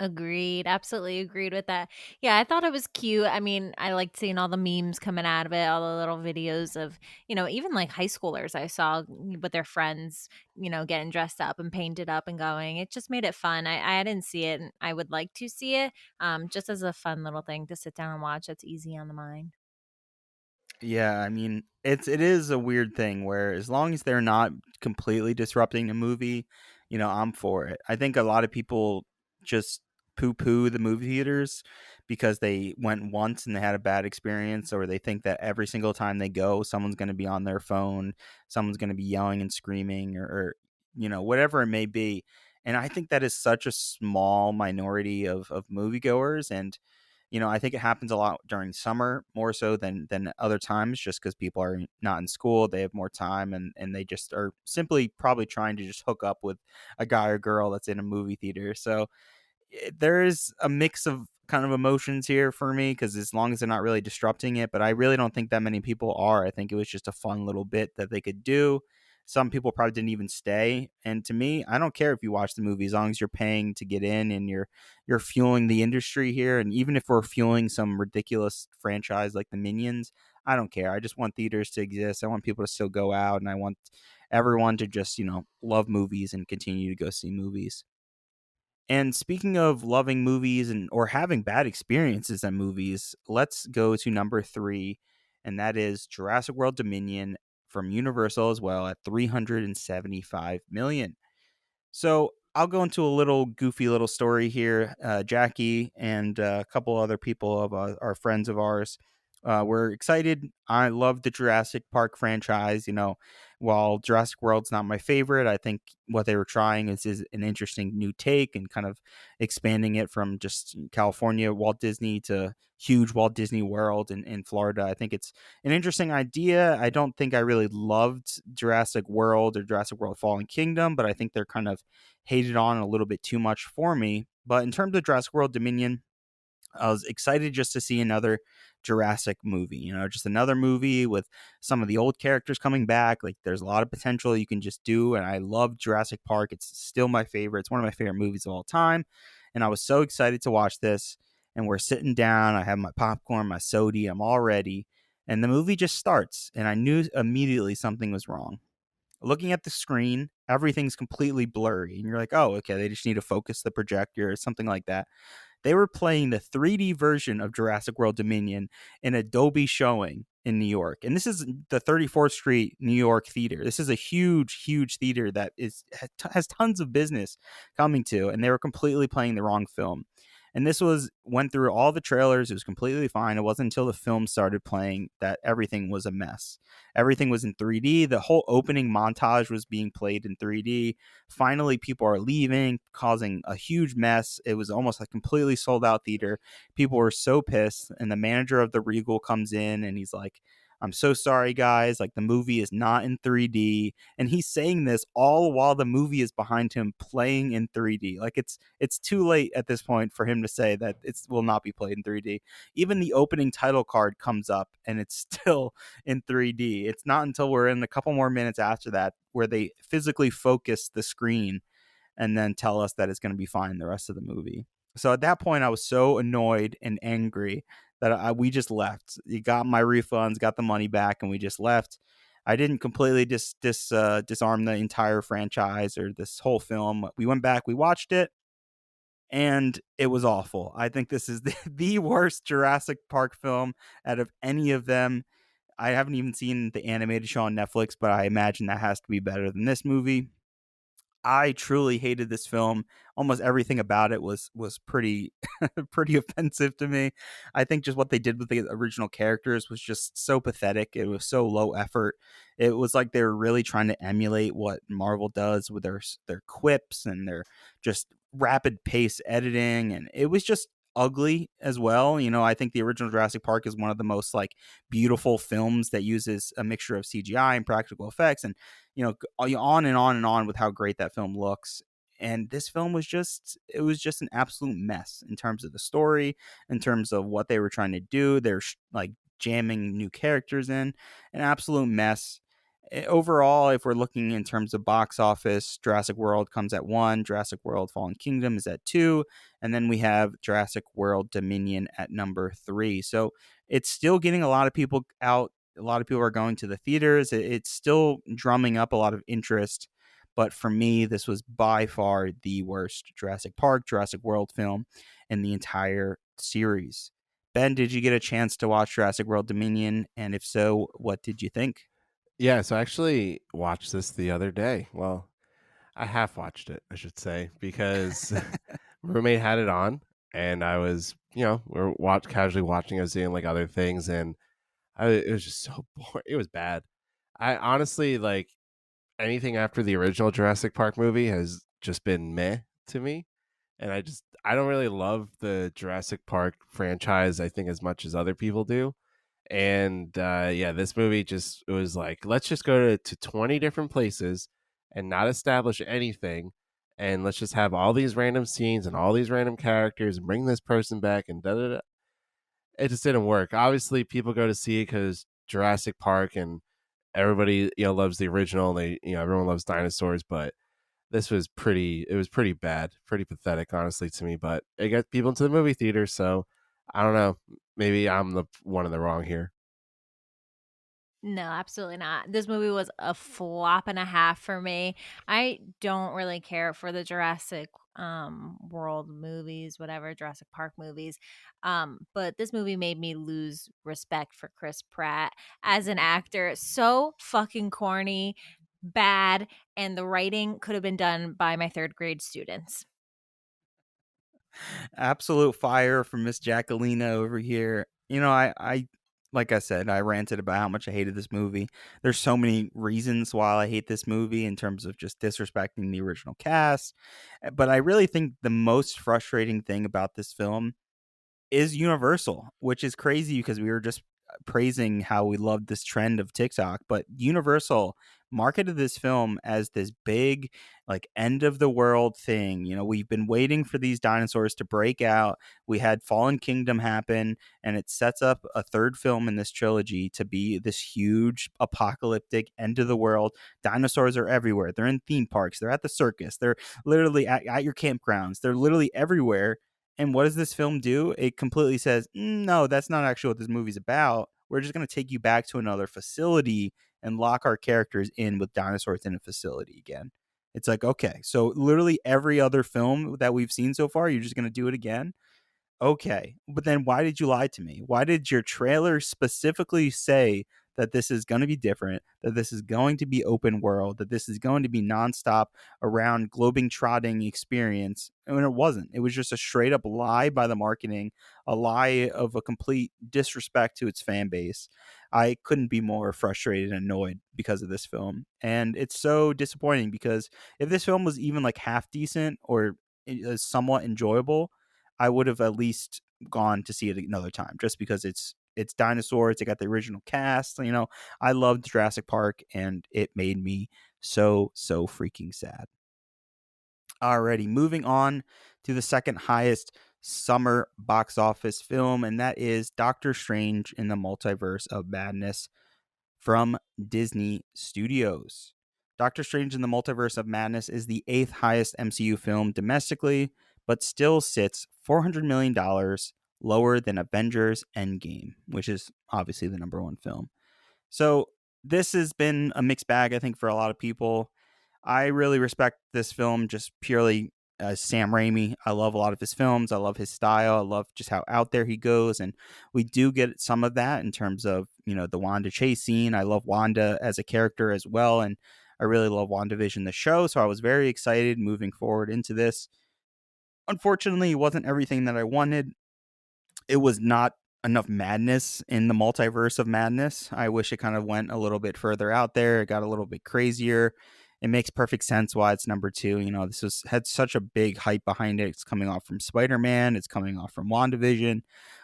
Agreed. Absolutely agreed with that. Yeah, I thought it was cute. I mean, I liked seeing all the memes coming out of it, all the little videos of, even like high schoolers I saw with their friends, getting dressed up and painted up and going. It just made it fun. I didn't see it, and I would like to see it, just as a fun little thing to sit down and watch. That's easy on the mind. Yeah, I mean, it is a weird thing where as long as they're not completely disrupting the movie, I'm for it. I think a lot of people just poo-poo the movie theaters because they went once and they had a bad experience, or they think that every single time they go, someone's going to be on their phone, someone's going to be yelling and screaming, or whatever it may be. And I think that is such a small minority of moviegoers, and I think it happens a lot during summer more so than other times, just because people are not in school, they have more time, and they just are simply probably trying to just hook up with a guy or girl that's in a movie theater. So there is a mix of kind of emotions here for me, because as long as they're not really disrupting it, but I really don't think that many people are. I think it was just a fun little bit that they could do. Some people probably didn't even stay, and to me, I don't care if you watch the movie as long as you're paying to get in and you're fueling the industry here. And even if we're fueling some ridiculous franchise like the Minions, I don't care. I just want theaters to exist. I want people to still go out, and I want everyone to just love movies and continue to go see movies. And speaking of loving movies and or having bad experiences at movies, let's go to number 3, and that is Jurassic World Dominion from Universal as well at 375 million. So I'll go into a little goofy little story here. Jackie and a couple other people of our friends of ours were excited. I love the Jurassic Park franchise. While Jurassic World's not my favorite, I think what they were trying is an interesting new take and kind of expanding it from just California Walt Disney to huge Walt Disney World in Florida. I think it's an interesting idea. I don't think I really loved Jurassic World or Jurassic World Fallen Kingdom, but I think they're kind of hated on a little bit too much for me. But in terms of Jurassic World Dominion, I was excited just to see another Jurassic movie, just another movie with some of the old characters coming back. Like, there's a lot of potential you can just do. And I love Jurassic Park. It's still my favorite. It's one of my favorite movies of all time. And I was so excited to watch this. And we're sitting down. I have my popcorn, my soda. I'm all ready. And the movie just starts. And I knew immediately something was wrong. Looking at the screen, everything's completely blurry. And you're like, oh, okay, they just need to focus the projector or something like that. They were playing the 3D version of Jurassic World Dominion in Adobe showing in New York. And this is the 34th Street New York theater. This is a huge, huge theater that has tons of business coming to, and they were completely playing the wrong film. And this went through all the trailers. It was completely fine. It wasn't until the film started playing that everything was a mess. Everything was in 3D. The whole opening montage was being played in 3D. Finally, people are leaving, causing a huge mess. It was almost a completely sold out theater. People were so pissed. And the manager of the Regal comes in and he's like, I'm so sorry, guys. Like, the movie is not in 3D. And he's saying this all while the movie is behind him playing in 3D. Like, it's too late at this point for him to say that it will not be played in 3D. Even the opening title card comes up and it's still in 3D. It's not until we're in a couple more minutes after that where they physically focus the screen and then tell us that it's going to be fine the rest of the movie. So at that point, I was so annoyed and angry that we just left. You got my refunds, got the money back, and we just left. I didn't completely disarm the entire franchise or this whole film. We went back, we watched it, and it was awful. I think this is the worst Jurassic Park film out of any of them. I haven't even seen the animated show on Netflix, but I imagine that has to be better than this movie. I truly hated this film. Almost everything about it was pretty pretty offensive to me. I think just what they did with the original characters was just so pathetic. It was so low effort. It was like they were really trying to emulate what Marvel does with their quips and their just rapid pace editing, and it was just ugly as well. I think the original Jurassic Park is one of the most like beautiful films that uses a mixture of CGI and practical effects, and on and on and on with how great that film looks. And this film was just an absolute mess in terms of the story, in terms of what they were trying to do. They're like jamming new characters in, an absolute mess. Overall, if we're looking in terms of box office, Jurassic World comes at 1, Jurassic World Fallen Kingdom is at 2, and then we have Jurassic World Dominion at number 3. So it's still getting a lot of people out. A lot of people are going to the theaters. It's still drumming up a lot of interest. But for me, this was by far the worst Jurassic Park, Jurassic World film in the entire series. Ben, did you get a chance to watch Jurassic World Dominion? And if so, what did you think? Yeah, so I actually watched this the other day. Well, I half watched it, I should say, because roommate had it on, and I was, we were casually watching. I was doing like other things, and it was just so boring. It was bad. I honestly like anything after the original Jurassic Park movie has just been meh to me, and I don't really love the Jurassic Park franchise, I think, as much as other people do. And yeah, this movie it was like, let's just go to 20 different places and not establish anything, and let's just have all these random scenes and all these random characters and bring this person back and da da da. It just didn't work. Obviously people go to see it because Jurassic Park, and everybody loves the original, and they everyone loves dinosaurs, but it was pretty bad, pretty pathetic, honestly, to me. But it got people into the movie theater, so I don't know, maybe I'm the one in the wrong here. No, absolutely not. This movie was a flop and a half for me. I don't really care for the Jurassic World movies, whatever, Jurassic Park movies. But this movie made me lose respect for Chris Pratt as an actor. So fucking corny, bad, and the writing could have been done by my third grade students. Absolute fire from Miss Jacquelina over here. I like I said, I ranted about how much I hated this movie. There's so many reasons why I hate this movie in terms of just disrespecting the original cast. But I really think the most frustrating thing about this film is Universal, which is crazy because we were just praising how we loved this trend of TikTok, but Universal marketed this film as this big, like, end of the world thing. We've been waiting for these dinosaurs to break out. We had Fallen Kingdom happen, and it sets up a third film in this trilogy to be this huge apocalyptic end of the world. Dinosaurs are everywhere. They're in theme parks. They're at the circus. They're literally at your campgrounds. They're literally everywhere. And what does this film do? It completely says, no, that's not actually what this movie's about. We're just going to take you back to another facility and lock our characters in with dinosaurs in a facility again. It's like, okay, so literally every other film that we've seen so far, you're just going to do it again? Okay, but then why did you lie to me? Why did your trailer specifically say that this is going to be different, that this is going to be open world, that this is going to be nonstop around globing trotting experience? And it wasn't. It was just a straight up lie by the marketing, a lie of a complete disrespect to its fan base. I couldn't be more frustrated and annoyed because of this film. And it's so disappointing because if this film was even like half decent or somewhat enjoyable, I would have at least gone to see it another time just because it's dinosaurs. It got the original cast. I loved Jurassic Park, and it made me so freaking sad. Alrighty, moving on to the second highest summer box office film, and that is Doctor Strange in the Multiverse of Madness from Disney Studios. Doctor Strange in the Multiverse of Madness is the 8th highest MCU film domestically, but still sits $400 million lower than Avengers Endgame, which is obviously the number one film. So this has been a mixed bag, I think, for a lot of people. I really respect this film just purely as Sam Raimi. I love a lot of his films. I love his style. I love just how out there he goes. And we do get some of that in terms of, the Wanda chase scene. I love Wanda as a character as well. And I really love WandaVision, the show. So I was very excited moving forward into this. Unfortunately, it wasn't everything that I wanted. It was not enough madness in the multiverse of madness. I wish it kind of went a little bit further out there. It got a little bit crazier. It makes perfect sense why it's number two. This had such a big hype behind it. It's coming off from Spider-Man. It's coming off from WandaVision.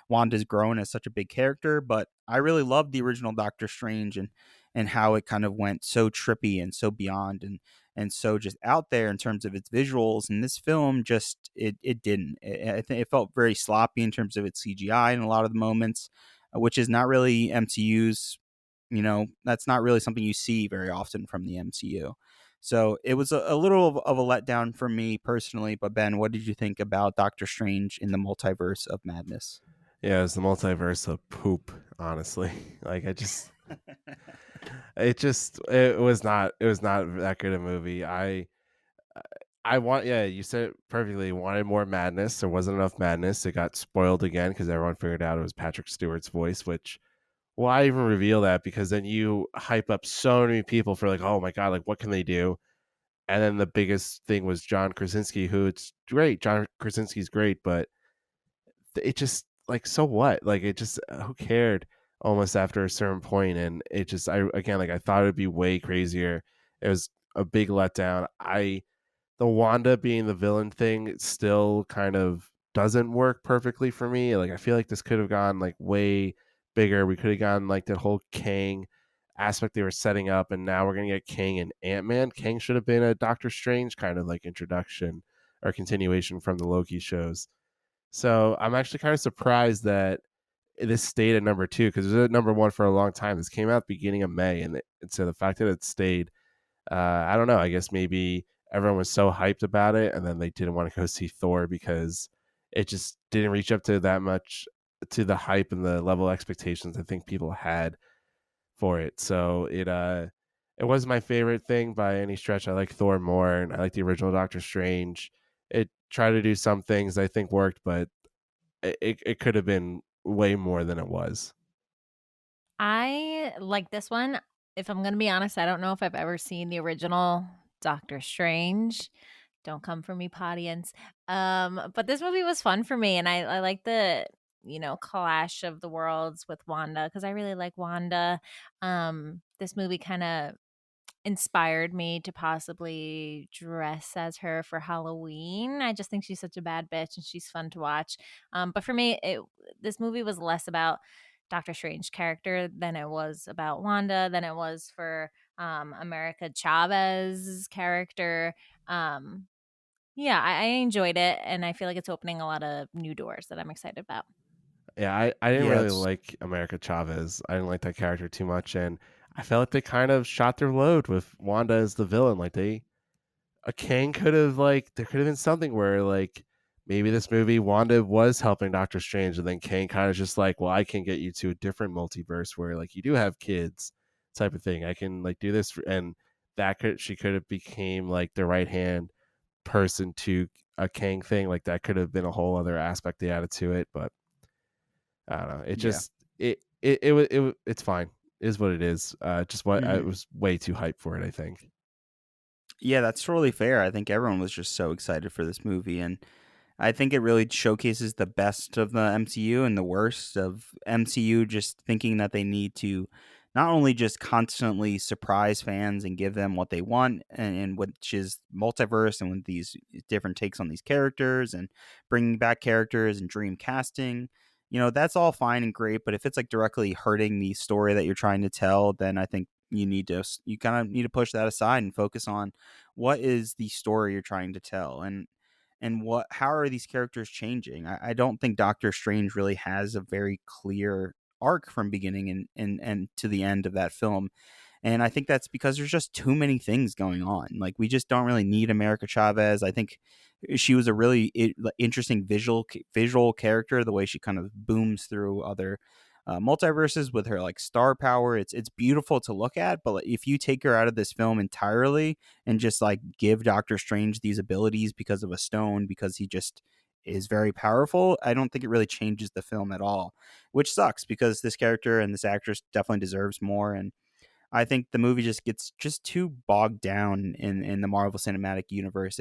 Wanda's grown as such a big character, but I really loved the original Doctor Strange and how it kind of went so trippy and so beyond and so just out there in terms of its visuals. And this film just it didn't. I think it felt very sloppy in terms of its CGI in a lot of the moments, which is not really MCU's. That's not really something you see very often from the MCU. So it was a little of a letdown for me personally. But Ben, what did you think about Doctor Strange in the Multiverse of Madness? Yeah, it was the multiverse of poop, honestly. Like it was not that good a movie. Yeah, you said it perfectly. Wanted more madness. There wasn't enough madness. It got spoiled again because everyone figured out it was Patrick Stewart's voice, which, why even reveal that? Because then you hype up so many people for like, oh my God, like what can they do? And then the biggest thing was John Krasinski, who it's great. John Krasinski's great, but it just like, so what? Like it just, who cared almost after a certain point. And it just, I thought it'd be way crazier. It was a big letdown. The Wanda being the villain thing still kind of doesn't work perfectly for me. Like I feel like this could have gone like way bigger. We could have gotten like that whole Kang aspect they were setting up, and now we're gonna get Kang and Ant-Man. Kang should have been a Doctor Strange kind of like introduction or continuation from the Loki shows. So I'm actually kind of surprised that this stayed at number 2, because it was at number 1 for a long time. This came out beginning of May, and so the fact that it stayed, I don't know. I guess maybe everyone was so hyped about it, and then they didn't want to go see Thor because it just didn't reach up to that much, to the hype and the level of expectations I think people had for it. So it was my favorite thing by any stretch. I like Thor more, and I like the original Doctor Strange. It tried to do some things I think worked, but it could have been way more than it was. I like this one. If I'm going to be honest, I don't know if I've ever seen the original Doctor Strange. Don't come for me, audience. But this movie was fun for me, and I like the clash of the worlds with Wanda, because I really like Wanda. This movie kind of inspired me to possibly dress as her for Halloween. I just think she's such a bad bitch and she's fun to watch. But for me, this movie was less about Doctor Strange character than it was about Wanda, than it was for America Chavez's character. Yeah, I enjoyed it, and I feel like it's opening a lot of new doors that I'm excited about. Yeah, I didn't Yeah, really it's like America Chavez. I didn't like that character too much, and I felt like they kind of shot their load with Wanda as the villain. Like a Kang could have, like, there could have been something where like maybe this movie Wanda was helping Doctor Strange, and then Kang kind of just like, well, I can get you to a different multiverse where like you do have kids, type of thing. I can like do this, and she could have became like the right hand person to a Kang thing. Like that could have been a whole other aspect they added to it, but I don't know. It yeah. just it's fine. It is what it is. Just what I was way too hyped for it, I think. Yeah, that's totally fair. I think everyone was just so excited for this movie, and I think it really showcases the best of the MCU and the worst of MCU, just thinking that they need to not only just constantly surprise fans and give them what they want, and which is multiverse and with these different takes on these characters and bringing back characters and dream casting. That's all fine and great, but if it's like directly hurting the story that you're trying to tell, then I think you kind of need to push that aside and focus on what is the story you're trying to tell, and how are these characters changing. I don't think Doctor Strange really has a very clear arc from beginning and to the end of that film, and I think that's because there's just too many things going on. Like, we just don't really need America Chavez. I think she was a really interesting visual character, the way she kind of booms through other multiverses with her like star power. It's beautiful to look at, but if you take her out of this film entirely and just like give Doctor Strange these abilities because of a stone, because he just is very powerful, I don't think it really changes the film at all, which sucks, because this character and this actress definitely deserves more. And I think the movie just gets just too bogged down in the Marvel Cinematic Universe.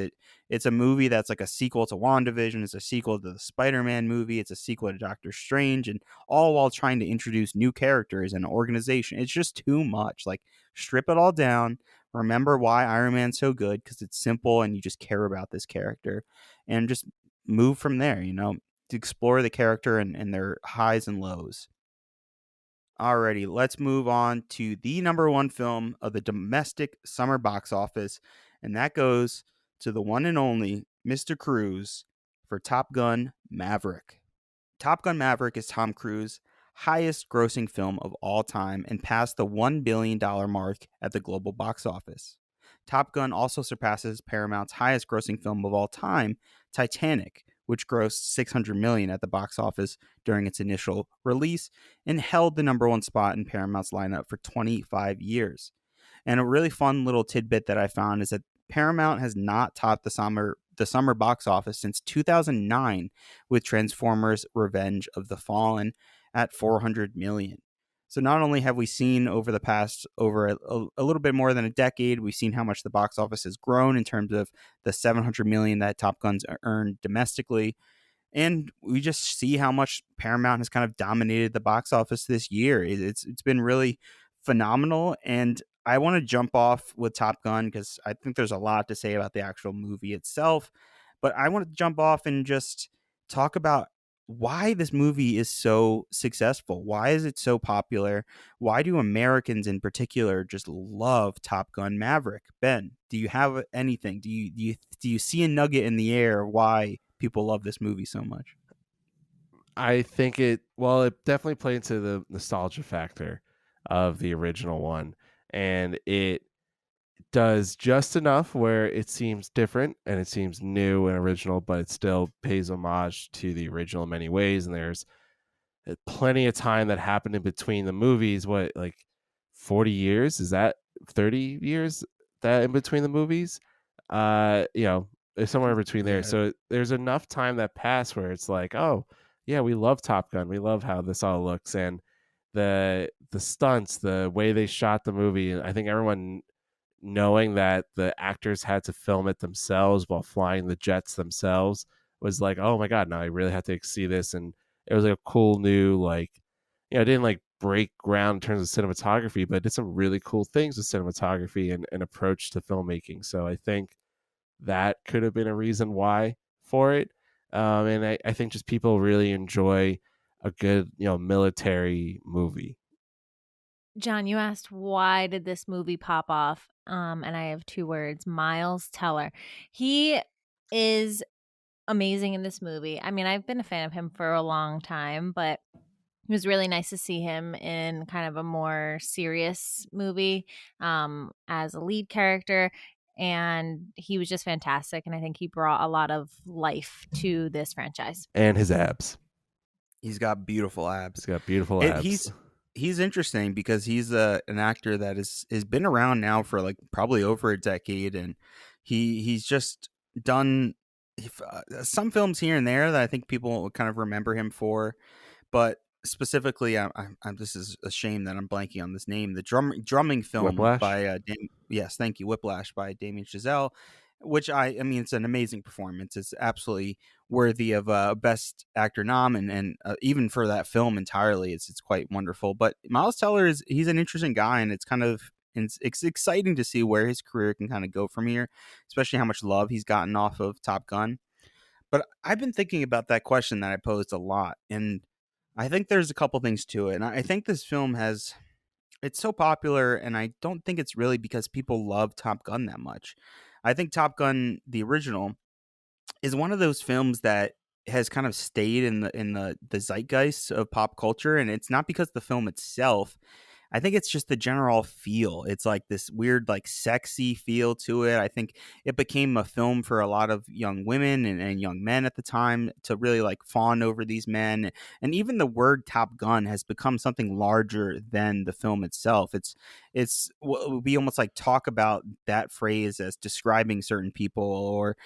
It's a movie that's like a sequel to WandaVision, it's a sequel to the Spider-Man movie, it's a sequel to Doctor Strange, and all while trying to introduce new characters and organization. It's just too much. Like, strip it all down. Remember why Iron Man's so good, because it's simple and you just care about this character, and just move from there, to explore the character and their highs and lows. Alrighty, let's move on to the number 1 film of the domestic summer box office, and that goes to the one and only Mr. Cruise for Top Gun Maverick. Top Gun Maverick is Tom Cruise's highest grossing film of all time and passed the $1 billion mark at the global box office. Top Gun also surpasses Paramount's highest grossing film of all time, Titanic, which grossed $600 million at the box office during its initial release and held the number 1 spot in Paramount's lineup for 25 years. And a really fun little tidbit that I found is that Paramount has not topped the summer box office since 2009 with Transformers Revenge of the Fallen at 400 million. So not only have we seen over the past over a little bit more than a decade, we've seen how much the box office has grown in terms of the 700 million that Top Gun's earned domestically. And we just see how much Paramount has kind of dominated the box office this year. It's been really phenomenal. And I want to jump off with Top Gun because I think there's a lot to say about the actual movie itself. But I want to jump off and just talk about why this movie is so successful. Why is it so popular? Why do Americans in particular just love Top Gun Maverick? Ben, do you have anything? Do you see a nugget in the air why people love this movie so much? I think it definitely played into the nostalgia factor of the original one, and it does just enough where it seems different and it seems new and original, but it still pays homage to the original in many ways. And there's plenty of time that happened in between the movies. What, like 40 years? Is that 30 years that in between the movies? It's somewhere in between there. So there's enough time that passed where it's like, oh yeah, we love Top Gun. We love how this all looks, and the stunts, the way they shot the movie. I think everyone knowing that the actors had to film it themselves while flying the jets themselves was like, oh my God, now I really have to see this. And it was like a cool new, it didn't like break ground in terms of cinematography, but it did some really cool things with cinematography and approach to filmmaking. So I think that could have been a reason why for it. And I think just people really enjoy a good, military movie. John, you asked why did this movie pop off? And I have two words: Miles Teller. He is amazing in this movie. I mean, I've been a fan of him for a long time, but it was really nice to see him in kind of a more serious movie as a lead character. And he was just fantastic. And I think he brought a lot of life to this franchise. And his abs. He's got beautiful abs. He's got beautiful abs. He's interesting because he's an actor that has been around now for like probably over a decade, and he's just done some films here and there that I think people kind of remember him for, but specifically, this is a shame that I'm blanking on this name. The drumming film Whiplash? by yes, thank you, Whiplash by Damien Chazelle, which I mean, it's an amazing performance. It's absolutely worthy of a Best Actor nom, and even for that film entirely, it's quite wonderful. But Miles Teller he's an interesting guy, and it's exciting to see where his career can kind of go from here, especially how much love he's gotten off of Top Gun. But I've been thinking about that question that I posed a lot, and I think there's a couple things to it. And I think this film it's so popular, and I don't think it's really because people love Top Gun that much. I think Top Gun, the original, is one of those films that has kind of stayed in the zeitgeist of pop culture, and it's not because the film itself. I think it's just the general feel. It's like this weird, like sexy feel to it. I think it became a film for a lot of young women and young men at the time to really like fawn over these men. And even the word Top Gun has become something larger than the film itself. We almost like talk about that phrase as describing certain people, or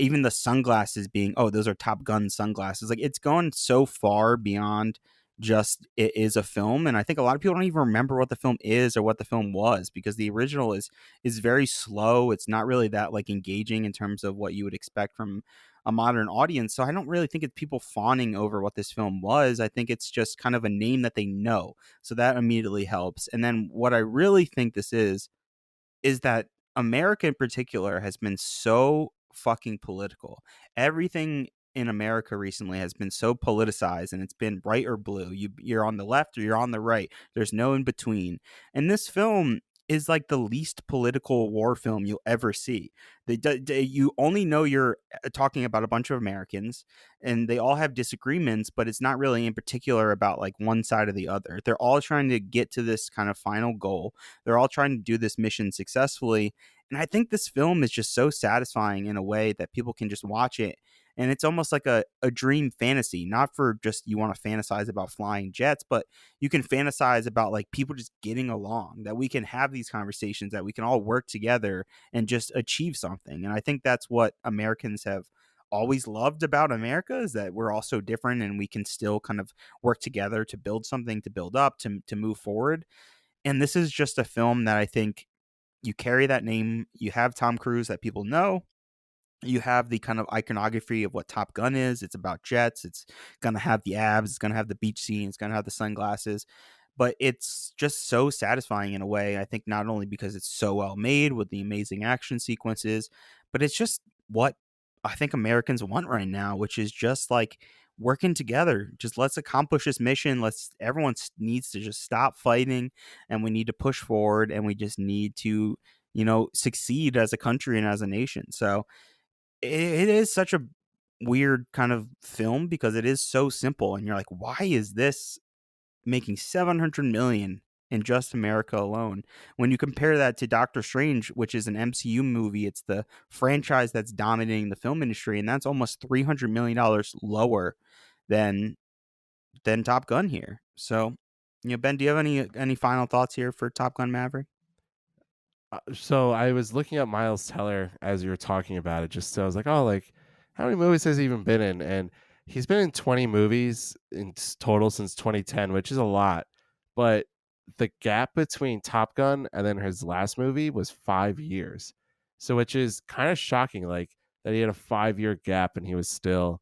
even the sunglasses being, oh, those are Top Gun sunglasses. Like, it's gone so far beyond just it is a film, and I think a lot of people don't even remember what the film is or what the film was, because the original is very slow. It's not really that like engaging in terms of what you would expect from a modern audience. So I don't really think it's people fawning over what this film was. I think it's just kind of a name that they know, so that immediately helps. And then what I really think this is that America in particular has been so fucking political. Everything in America recently has been so politicized, and it's been right or blue. You're on the left or you're on the right. There's no in between. And this film is like the least political war film you'll ever see. You only know you're talking about a bunch of Americans, and they all have disagreements, but it's not really in particular about like one side or the other. They're all trying to get to this kind of final goal. They're all trying to do this mission successfully. And I think this film is just so satisfying in a way that people can just watch it And it's almost like a dream fantasy, not for just you want to fantasize about flying jets, but you can fantasize about like people just getting along, that we can have these conversations, that we can all work together and just achieve something. And I think that's what Americans have always loved about America, is that we're all so different and we can still kind of work together to build something, to build up, to move forward. And this is just a film that I think you carry that name. You have Tom Cruise that people know. You have the kind of iconography of what Top Gun is. It's about jets. It's going to have the abs. It's going to have the beach scene. It's going to have the sunglasses. But it's just so satisfying in a way, I think, not only because it's so well made with the amazing action sequences, but it's just what I think Americans want right now, which is just like working together. Just let's accomplish this mission. Everyone needs to just stop fighting, and we need to push forward, and we just need to, succeed as a country and as a nation. So it is such a weird kind of film because it is so simple, and you're like, why is this making 700 million in just America alone? When you compare that to Doctor Strange, which is an MCU movie, it's the franchise that's dominating the film industry, and that's almost $300 million lower than Top Gun here. So, Ben, do you have any final thoughts here for Top Gun Maverick? So I was looking at Miles Teller as you were talking about it. Just so I was like, oh, like how many movies has he even been in? And he's been in 20 movies in total since 2010, which is a lot. But the gap between Top Gun and then his last movie was 5 years. So which is kind of shocking, like that he had a 5-year gap and he was still,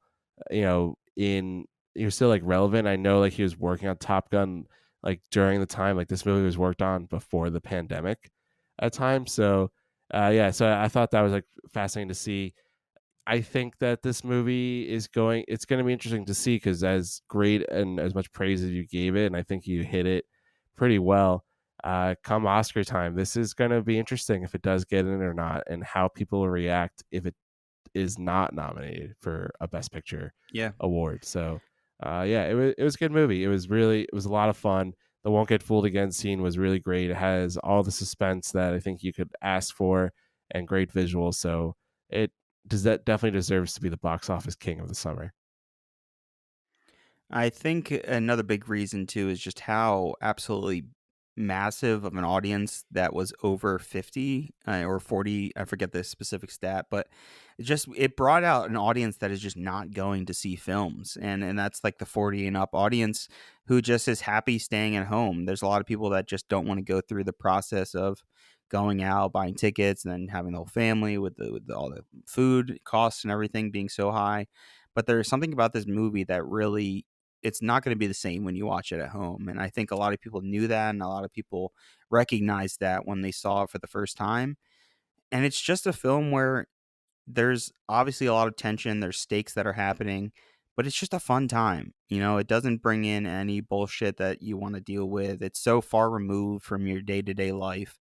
he was still like relevant. I know like he was working on Top Gun like during the time like this movie was worked on before the pandemic at times. So so I thought that was like fascinating to see. I think that this movie it's going to be interesting to see, because as great and as much praise as you gave it, and I think you hit it pretty well, come Oscar time, this is going to be interesting if it does get in or not, and how people will react if it is not nominated for a Best Picture award. So it was a good movie. It was a lot of fun. The Won't Get Fooled Again scene was really great. It has all the suspense that I think you could ask for and great visuals. So that definitely deserves to be the box office king of the summer. I think another big reason too is just how absolutely massive of an audience that was over 50 or 40. I forget the specific stat, but it brought out an audience that is just not going to see films, and that's like the 40 and up audience who just is happy staying at home. There's a lot of people that just don't want to go through the process of going out, buying tickets, and then having the whole family with all the food costs and everything being so high. But there's something about this movie that really, it's not going to be the same when you watch it at home. And I think a lot of people knew that, and a lot of people recognized that when they saw it for the first time. And it's just a film where there's obviously a lot of tension, there's stakes that are happening, but it's just a fun time. It doesn't bring in any bullshit that you want to deal with. It's so far removed from your day-to-day life.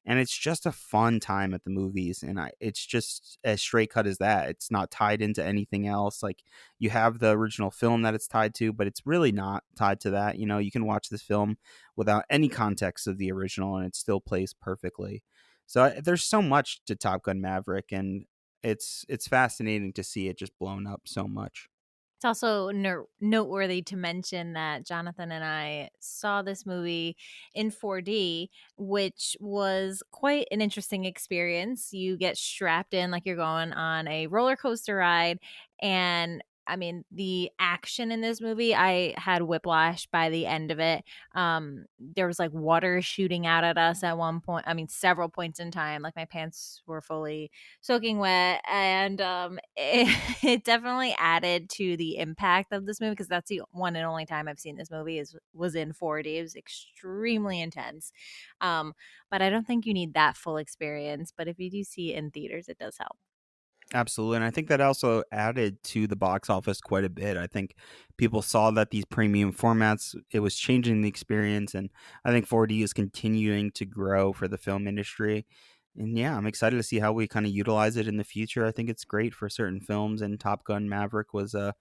And it's just a fun time at the movies, and it's just as straight cut as that. It's not tied into anything else. Like, you have the original film that it's tied to, but it's really not tied to that. You can watch this film without any context of the original, and it still plays perfectly. So there's so much to Top Gun Maverick, and it's fascinating to see it just blown up so much. It's also noteworthy to mention that Jonathan and I saw this movie in 4D, which was quite an interesting experience. You get strapped in like you're going on a roller coaster ride. And I mean, the action in this movie, I had whiplash by the end of it. There was like water shooting out at us at one point. I mean, several points in time. Like, my pants were fully soaking wet, and it definitely added to the impact of this movie, because that's the one and only time I've seen this movie was in 4D. It was extremely intense, but I don't think you need that full experience. But if you do see it in theaters, it does help. Absolutely. And I think that also added to the box office quite a bit. I think people saw that these premium formats, it was changing the experience. And I think 4D is continuing to grow for the film industry. And yeah, I'm excited to see how we kind of utilize it in the future. I think it's great for certain films, and Top Gun Maverick was a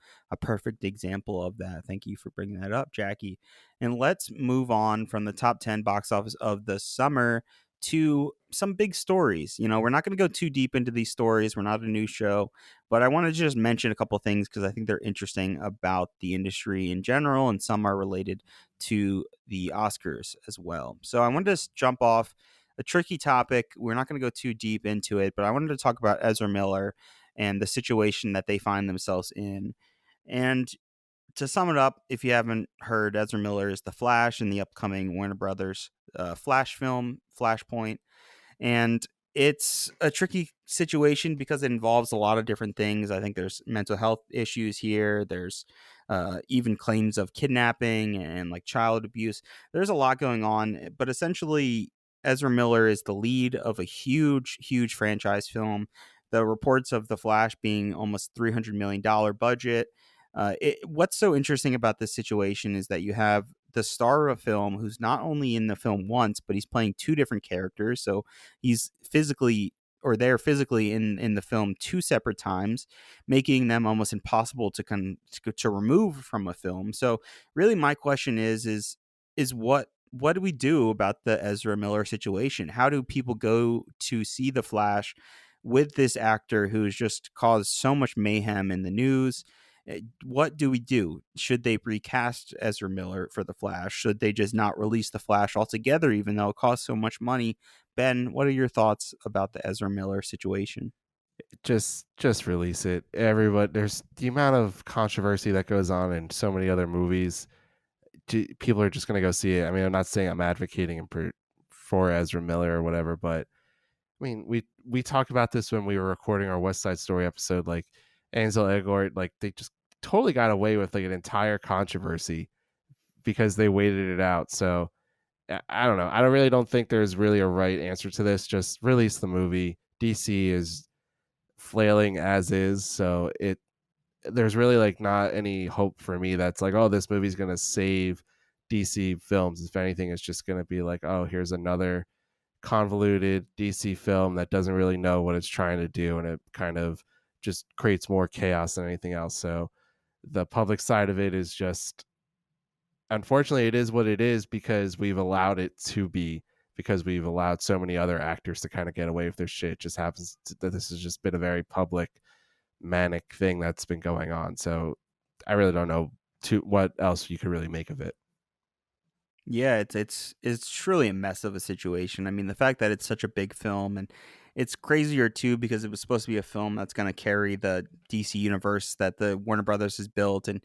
perfect example of that. Thank you for bringing that up, Jackie. And let's move on from the top 10 box office of the summer to some big stories. We're not going to go too deep into these stories. We're not a news show, but I want to just mention a couple things because I think they're interesting about the industry in general, and some are related to the Oscars as well. So I wanted to jump off a tricky topic. We're not going to go too deep into it, but I wanted to talk about Ezra Miller and the situation that they find themselves in. And to sum it up, if you haven't heard, Ezra Miller is the Flash in the upcoming Warner Brothers Flash film, Flashpoint. And it's a tricky situation because it involves a lot of different things. I think there's mental health issues here. There's even claims of kidnapping and like child abuse. There's a lot going on, but essentially Ezra Miller is the lead of a huge franchise film. The reports of The Flash being almost $300 million budget. What's so interesting about this situation is that you have the star of a film who's not only in the film once, but he's playing two different characters. So he's physically or they're physically in the film two separate times, making them almost impossible to remove from a film. So really my question is what do we do about the Ezra Miller situation? How do people go to see The Flash with this actor who's just caused so much mayhem in the news? What do we do? Should they recast Ezra Miller for The Flash? Should they just not release The Flash altogether, even though it costs so much money? Ben, what are your thoughts about the Ezra Miller situation? Just release it. Everyone, there's the amount of controversy that goes on in so many other movies. People are just going to go see it. I mean, I'm not saying I'm advocating for Ezra Miller or whatever, but I mean, we talked about this when we were recording our West Side Story episode. Like Ansel Elgort, like they just totally got away with like an entire controversy because they waited it out. So I don't know. I really don't think there's really a right answer to this. Just release the movie. DC is flailing as is, so there's really like not any hope for me that's like, oh, this movie's gonna save DC films. If anything, it's just gonna be like, oh, here's another convoluted DC film that doesn't really know what it's trying to do, and it kind of just creates more chaos than anything else. So the public side of it is just, unfortunately, it is what it is because we've allowed it to be, because we've allowed so many other actors to kind of get away with their shit. It just happens that this has just been a very public, manic thing that's been going on. So I really don't know what else you could really make of it. Yeah, it's truly a mess of a situation. I mean, the fact that it's such a big film, and it's crazier too because it was supposed to be a film that's going to carry the DC universe that the Warner Brothers has built and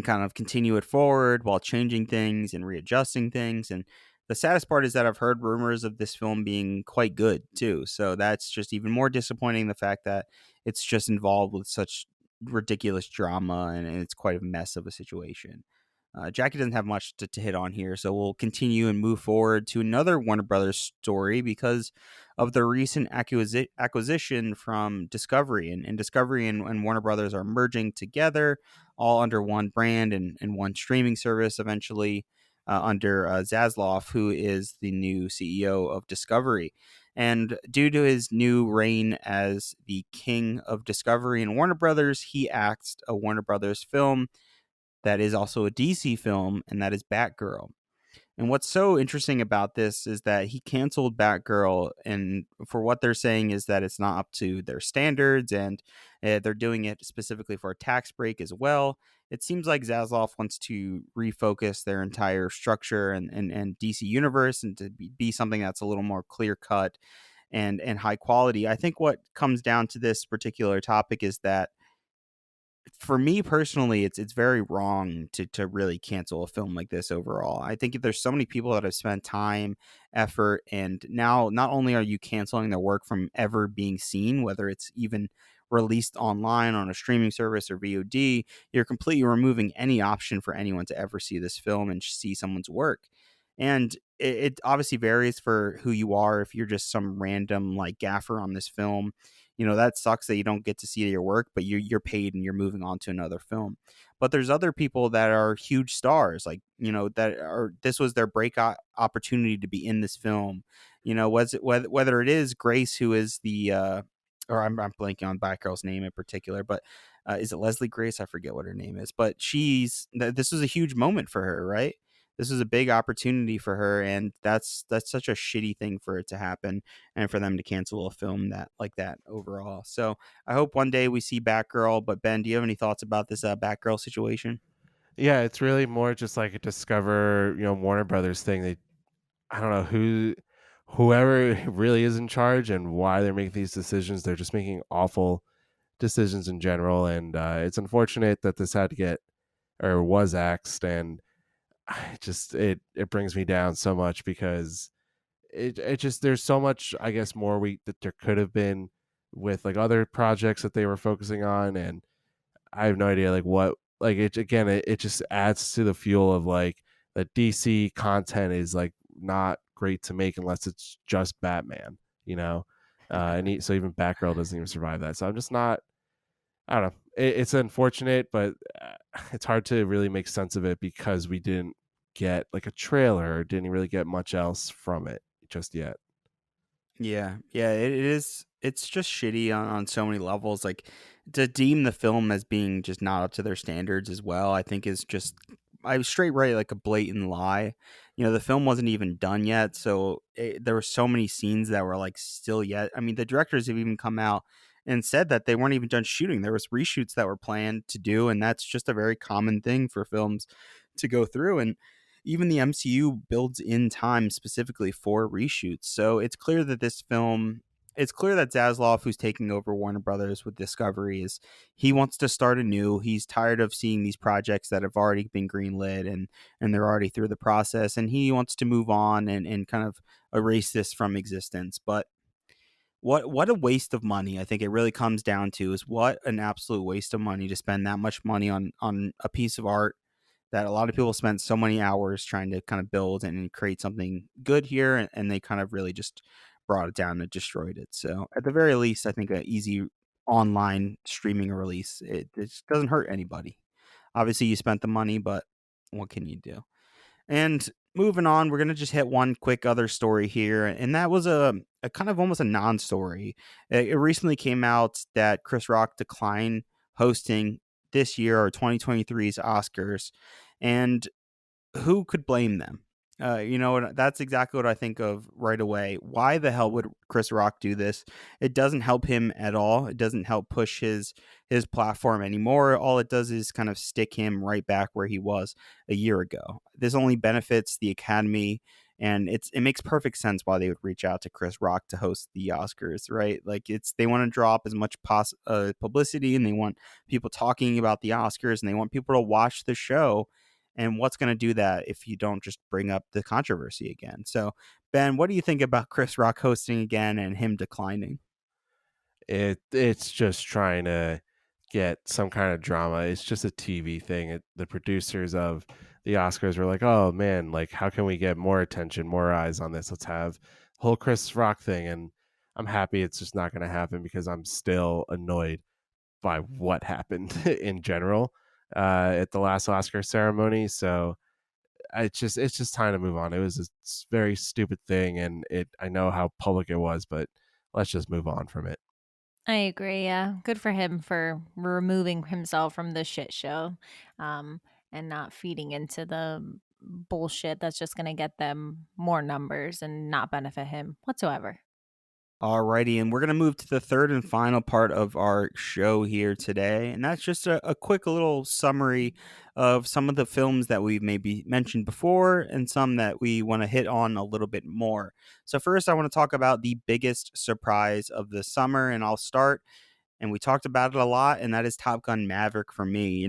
kind of continue it forward while changing things and readjusting things. And the saddest part is that I've heard rumors of this film being quite good too. So that's just even more disappointing, the fact that it's just involved with such ridiculous drama, and it's quite a mess of a situation. Jackie doesn't have much to hit on here, so we'll continue and move forward to another Warner Brothers story because of the recent acquisition from Discovery. And Discovery and Warner Brothers are merging together, all under one brand and one streaming service eventually, under Zaslav, who is the new CEO of Discovery. And due to his new reign as the king of Discovery and Warner Brothers, he axed a Warner Brothers film that is also a DC film, and that is Batgirl. And what's so interesting about this is that he canceled Batgirl, and for what they're saying is that it's not up to their standards, and they're doing it specifically for a tax break as well. It seems like Zaslav wants to refocus their entire structure and DC universe, and to be something that's a little more clear cut and high quality. I think what comes down to this particular topic is that, for me personally, it's very wrong to really cancel a film like this overall. I think there's so many people that have spent time, effort, and now not only are you canceling their work from ever being seen, whether it's even released online on a streaming service or VOD, you're completely removing any option for anyone to ever see this film and see someone's work. And it obviously varies for who you are. If you're just some random like gaffer on this film, that sucks that you don't get to see your work, but you're paid and you're moving on to another film. But there's other people that are huge stars, like, this was their breakout opportunity to be in this film. Whether it is Grace, who is the or I'm blanking on Batgirl's name in particular, but is it Leslie Grace? I forget what her name is, but this was a huge moment for her, right? this is a big opportunity for her, and that's such a shitty thing for it to happen and for them to cancel a film that like that overall. So I hope one day we see Batgirl. But Ben, do you have any thoughts about this Batgirl situation? Yeah, it's really more just like a Discover, Warner Brothers thing. I don't know whoever really is in charge and why they're making these decisions. They're just making awful decisions in general, and it's unfortunate that this had to get or was axed, and it brings me down so much because it just there's so much, I guess, more that there could have been with like other projects that they were focusing on, and I have no idea like what like it again it just adds to the fuel of like that DC content is like not great to make unless it's just Batman, so even Batgirl doesn't even survive that. So I'm just not. I don't know. It's unfortunate, but it's hard to really make sense of it because we didn't get like a trailer or didn't really get much else from it just yet. Yeah, it is. It's just shitty on so many levels. Like to deem the film as being just not up to their standards as well, I think is just I was straight right like a blatant lie. The film wasn't even done yet, so there were so many scenes that were like still yet. I mean, the directors have even come out and said that they weren't even done shooting. There was reshoots that were planned to do, and that's just a very common thing for films to go through. And even the MCU builds in time specifically for reshoots. So it's clear that it's clear that Zaslav, who's taking over Warner Brothers with Discovery, he wants to start anew. He's tired of seeing these projects that have already been greenlit and they're already through the process, and he wants to move on and kind of erase this from existence. But what a waste of money. I think it really comes down to is what an absolute waste of money to spend that much money on a piece of art that a lot of people spent so many hours trying to kind of build and create something good here, and they kind of really just brought it down and destroyed it. So at the very least, I think an easy online streaming release, it just doesn't hurt anybody. Obviously you spent the money, but what can you do? And moving on, we're gonna just hit one quick other story here, and that was a kind of almost a non-story. It recently came out that Chris Rock declined hosting this year or 2023's Oscars, and who could blame them? That's exactly what I think of right away. Why the hell would Chris Rock do this? It doesn't help him at all. It doesn't help push his platform anymore. All it does is kind of stick him right back where he was a year ago. This only benefits the Academy, and it makes perfect sense why they would reach out to Chris Rock to host the Oscars, right? Like they want to draw up as much publicity, and they want people talking about the Oscars, and they want people to watch the show. And what's going to do that if you don't just bring up the controversy again? So, Ben, what do you think about Chris Rock hosting again and him declining? It's just trying to get some kind of drama. It's just a TV thing. The producers of the Oscars were like, "Oh man, like how can we get more attention, more eyes on this? Let's have the whole Chris Rock thing." And I'm happy it's just not going to happen because I'm still annoyed by what happened in general at the last Oscar ceremony. So it's just time to move on. It was a very stupid thing, and I know how public it was, but let's just move on from it. I agree. Yeah, good for him for removing himself from the shit show, and not feeding into the bullshit that's just going to get them more numbers and not benefit him whatsoever. Alrighty, and we're going to move to the third and final part of our show here today, and that's just a quick little summary of some of the films that we've maybe mentioned before and some that we want to hit on a little bit more. So first, I want to talk about the biggest surprise of the summer, and I'll start. And we talked about it a lot, and that is Top Gun Maverick for me.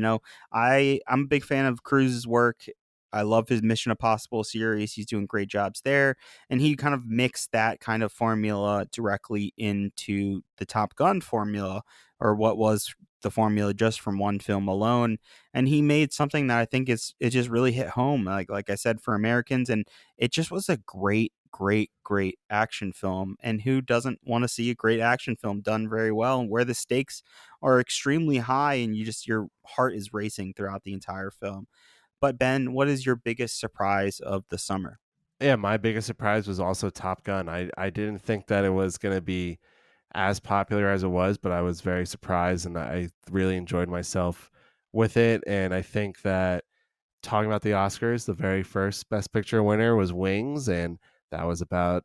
I'm a big fan of Cruise's work. I love his Mission Impossible series. He's doing great jobs there. And he kind of mixed that kind of formula directly into the Top Gun formula, or what was the formula just from one film alone. And he made something that I think it just really hit home, like I said, for Americans. And it just was a great action film. And who doesn't want to see a great action film done very well, and where the stakes are extremely high and your heart is racing throughout the entire film. But Ben, what is your biggest surprise of the summer? Yeah, my biggest surprise was also Top Gun. I didn't think that it was going to be as popular as it was, but I was very surprised, and I really enjoyed myself with it. And I think that talking about the Oscars, the very first Best Picture winner was Wings, and that was about,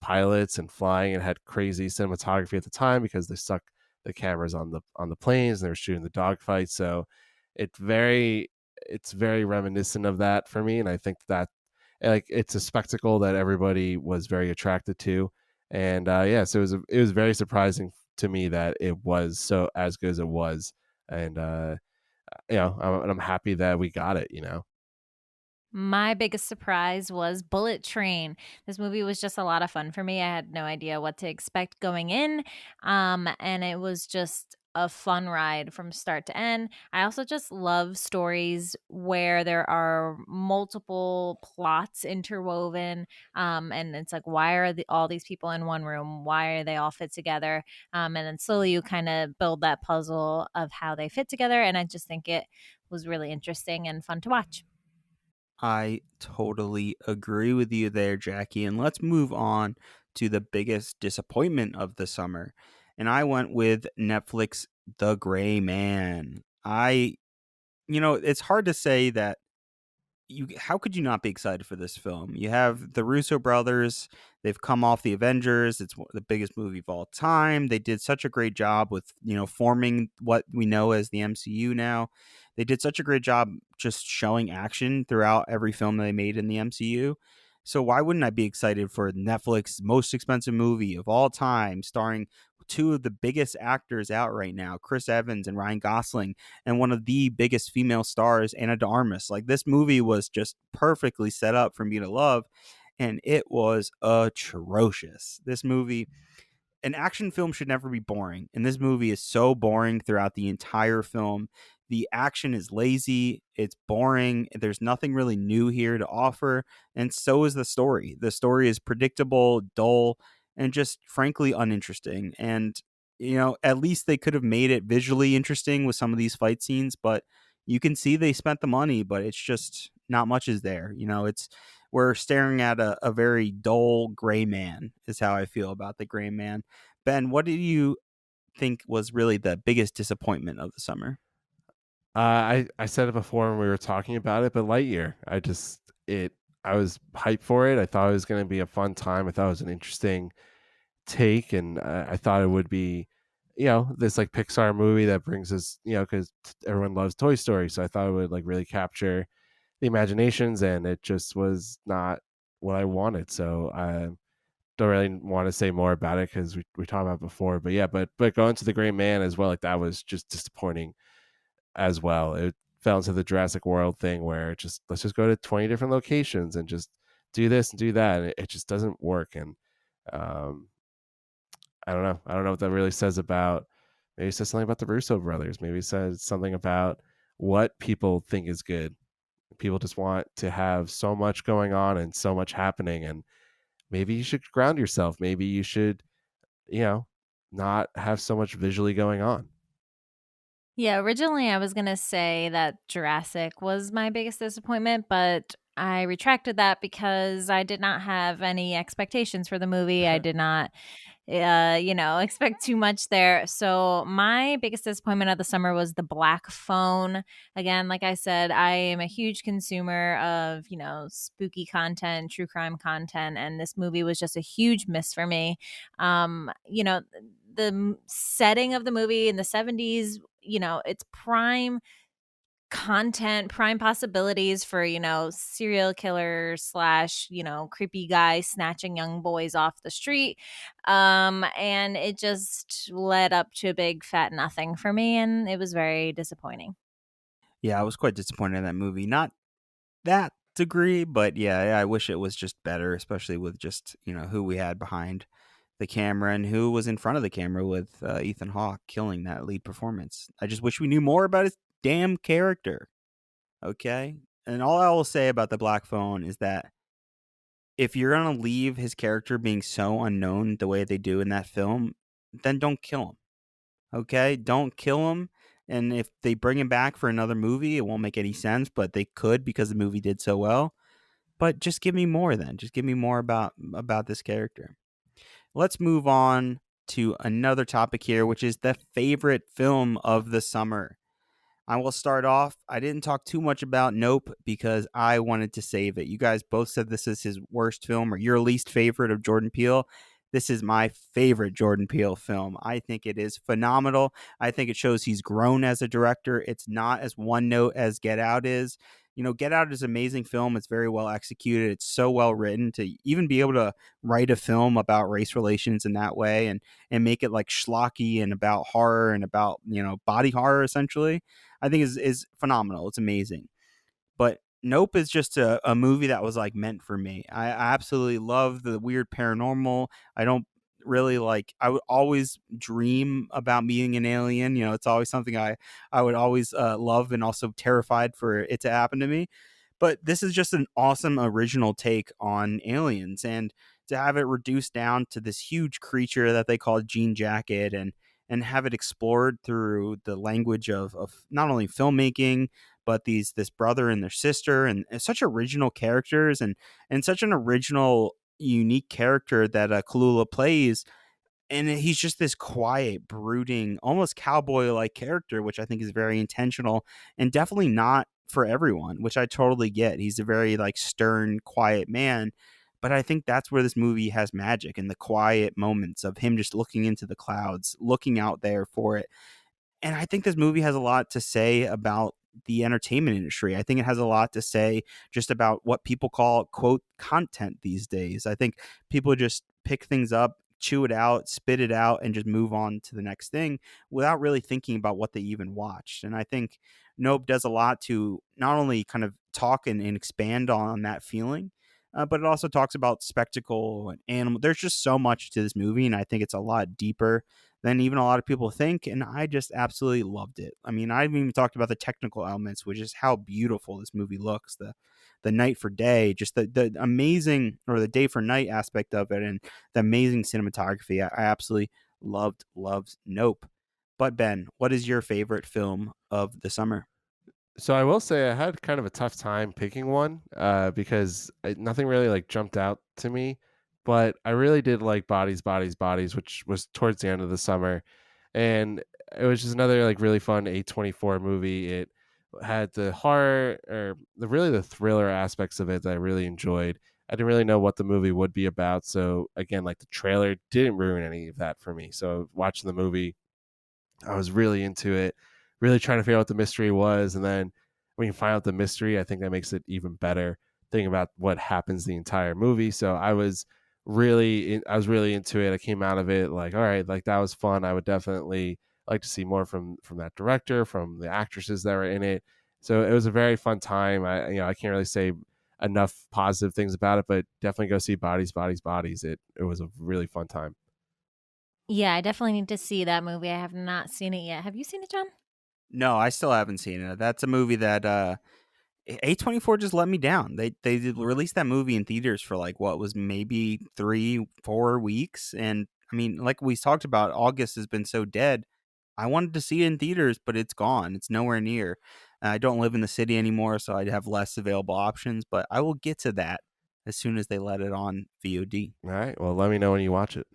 pilots and flying, and had crazy cinematography at the time because they stuck the cameras on the planes and they were shooting the dogfights. So it's very reminiscent of that for me, and I think that like it's a spectacle that everybody was very attracted to, and so it was very surprising to me that it was so as good as it was, and I'm happy that we got it. My biggest surprise was Bullet Train. This movie was just a lot of fun for me. I had no idea what to expect going in. And it was just a fun ride from start to end. I also just love stories where there are multiple plots interwoven. And it's like, why are all these people in one room? Why are they all fit together? And then slowly you kind of build that puzzle of how they fit together. And I just think it was really interesting and fun to watch. I totally agree with you there, Jackie. And let's move on to the biggest disappointment of the summer. And I went with Netflix The Gray Man. It's hard to say that how could you not be excited for this film? You have the Russo brothers. They've come off the Avengers. It's the biggest movie of all time. They did such a great job with, forming what we know as the MCU now. They did such a great job just showing action throughout every film they made in the MCU. So why wouldn't I be excited for Netflix's most expensive movie of all time, starring two of the biggest actors out right now, Chris Evans and Ryan Gosling, and one of the biggest female stars, Anna de Armas. Like, this movie was just perfectly set up for me to love, and it was atrocious. This movie, an action film should never be boring, and this movie is so boring throughout the entire film. The action is lazy, it's boring, there's nothing really new here to offer, and so is the story. The story is predictable, dull, and just frankly uninteresting. And at least they could have made it visually interesting with some of these fight scenes, but you can see they spent the money, but it's just not much is there. It's we're staring at a very dull gray man is how I feel about the Gray Man. Ben, what do you think was really the biggest disappointment of the summer? I said it before when we were talking about it, but Lightyear, I was hyped for it. I thought it was going to be a fun time. I thought it was an interesting take, and I thought it would be, this like Pixar movie that brings us, because everyone loves Toy Story, so I thought it would like really capture the imaginations, and it just was not what I wanted. So I don't really want to say more about it because we talked about it before. But yeah, but going to the Gray Man as well, like that was just disappointing as well. It fell into the Jurassic World thing where let's just go to 20 different locations and just do this and do that, and it just doesn't work. And um, I don't know. I don't know what that really says about. Maybe it says something about the Russo brothers. Maybe it says something about what people think is good. People just want to have so much going on and so much happening, and maybe you should ground yourself. Maybe you should, not have so much visually going on. Yeah, originally I was going to say that Jurassic was my biggest disappointment, but I retracted that because I did not have any expectations for the movie. I did not expect too much there. So my biggest disappointment of the summer was The Black Phone. Again, like I said, I am a huge consumer of, spooky content, true crime content, and this movie was just a huge miss for me. The setting of the movie in the 70s, it's prime content, prime possibilities for, serial killer slash, creepy guy snatching young boys off the street. And it just led up to a big fat nothing for me, and it was very disappointing. Yeah, I was quite disappointed in that movie. Not that degree, but yeah, I wish it was just better, especially with just, who we had behind the camera and who was in front of the camera with Ethan Hawke killing that lead performance. I just wish we knew more about his damn character. Okay? And all I will say about the Black Phone is that if you're going to leave his character being so unknown the way they do in that film, then don't kill him. Okay? Don't kill him. And if they bring him back for another movie, it won't make any sense, but they could because the movie did so well. But just give me more then. Just give me more about this character. Let's move on to another topic here, which is the favorite film of the summer. I will start off. I didn't talk too much about Nope because I wanted to save it. You guys both said this is his worst film or your least favorite of Jordan Peele. This is my favorite Jordan Peele film. I think it is phenomenal. I think it shows he's grown as a director. It's not as one note as Get Out is. You know, Get Out is an amazing film. It's very well executed. It's so well written to even be able to write a film about race relations in that way and make it like schlocky and about horror and about, you know, body horror essentially. I think is phenomenal. It's amazing. But Nope is just a movie that was like meant for me. I absolutely love the weird paranormal. I don't really like, I would always dream about meeting an alien. You know, it's always something I would always love and also terrified for it to happen to me. But this is just an awesome original take on aliens, and to have it reduced down to this huge creature that they call Jean Jacket and have it explored through the language of not only filmmaking but this brother and their sister, and such original characters, and such an original unique character that Kalula plays. And he's just this quiet, brooding, almost cowboy like character, which I think is very intentional and definitely not for everyone, which I totally get. He's a very like stern, quiet man. But I think that's where this movie has magic, in the quiet moments of him just looking into the clouds, looking out there for it. And I think this movie has a lot to say about the entertainment industry. I think it has a lot to say just about what people call, quote, content these days. I think people just pick things up, chew it out, spit it out, and just move on to the next thing without really thinking about what they even watched. And I think Nope does a lot to not only kind of talk and expand on that feeling, but it also talks about spectacle and animal. There's just so much to this movie, and I think it's a lot deeper than even a lot of people think. And I just absolutely loved it. I mean, I haven't even talked about the technical elements, which is how beautiful this movie looks. The night for day, just the amazing, or the day for night aspect of it, and the amazing cinematography. I absolutely loved Nope. But Ben, what is your favorite film of the summer? So I will say I had kind of a tough time picking one because nothing really like jumped out to me, but I really did like Bodies, which was towards the end of the summer, and it was just another like really fun A24 movie. It had the horror or the thriller aspects of it that I really enjoyed. I didn't really know what the movie would be about, so again, like the trailer didn't ruin any of that for me. So watching the movie, I was really into it, really trying to figure out what the mystery was. And then when you find out the mystery, I think that makes it even better thinking about what happens the entire movie. So I was really into it. I came out of it like, all right, like that was fun. I would definitely like to see more from that director, from the actresses that were in it. So it was a very fun time. I can't really say enough positive things about it, but definitely go see Bodies. It was a really fun time. Yeah, I definitely need to see that movie. I have not seen it yet. Have you seen it, John? No, I still haven't seen it. That's a movie that A24 just let me down. They did release that movie in theaters for like what was maybe 3-4 weeks, and I mean, like we talked about, August has been so dead. I wanted to see it in theaters, but it's gone. It's nowhere near. I don't live in the city anymore, so I'd have less available options. But I will get to that as soon as they let it on VOD. All right. Well, let me know when you watch it.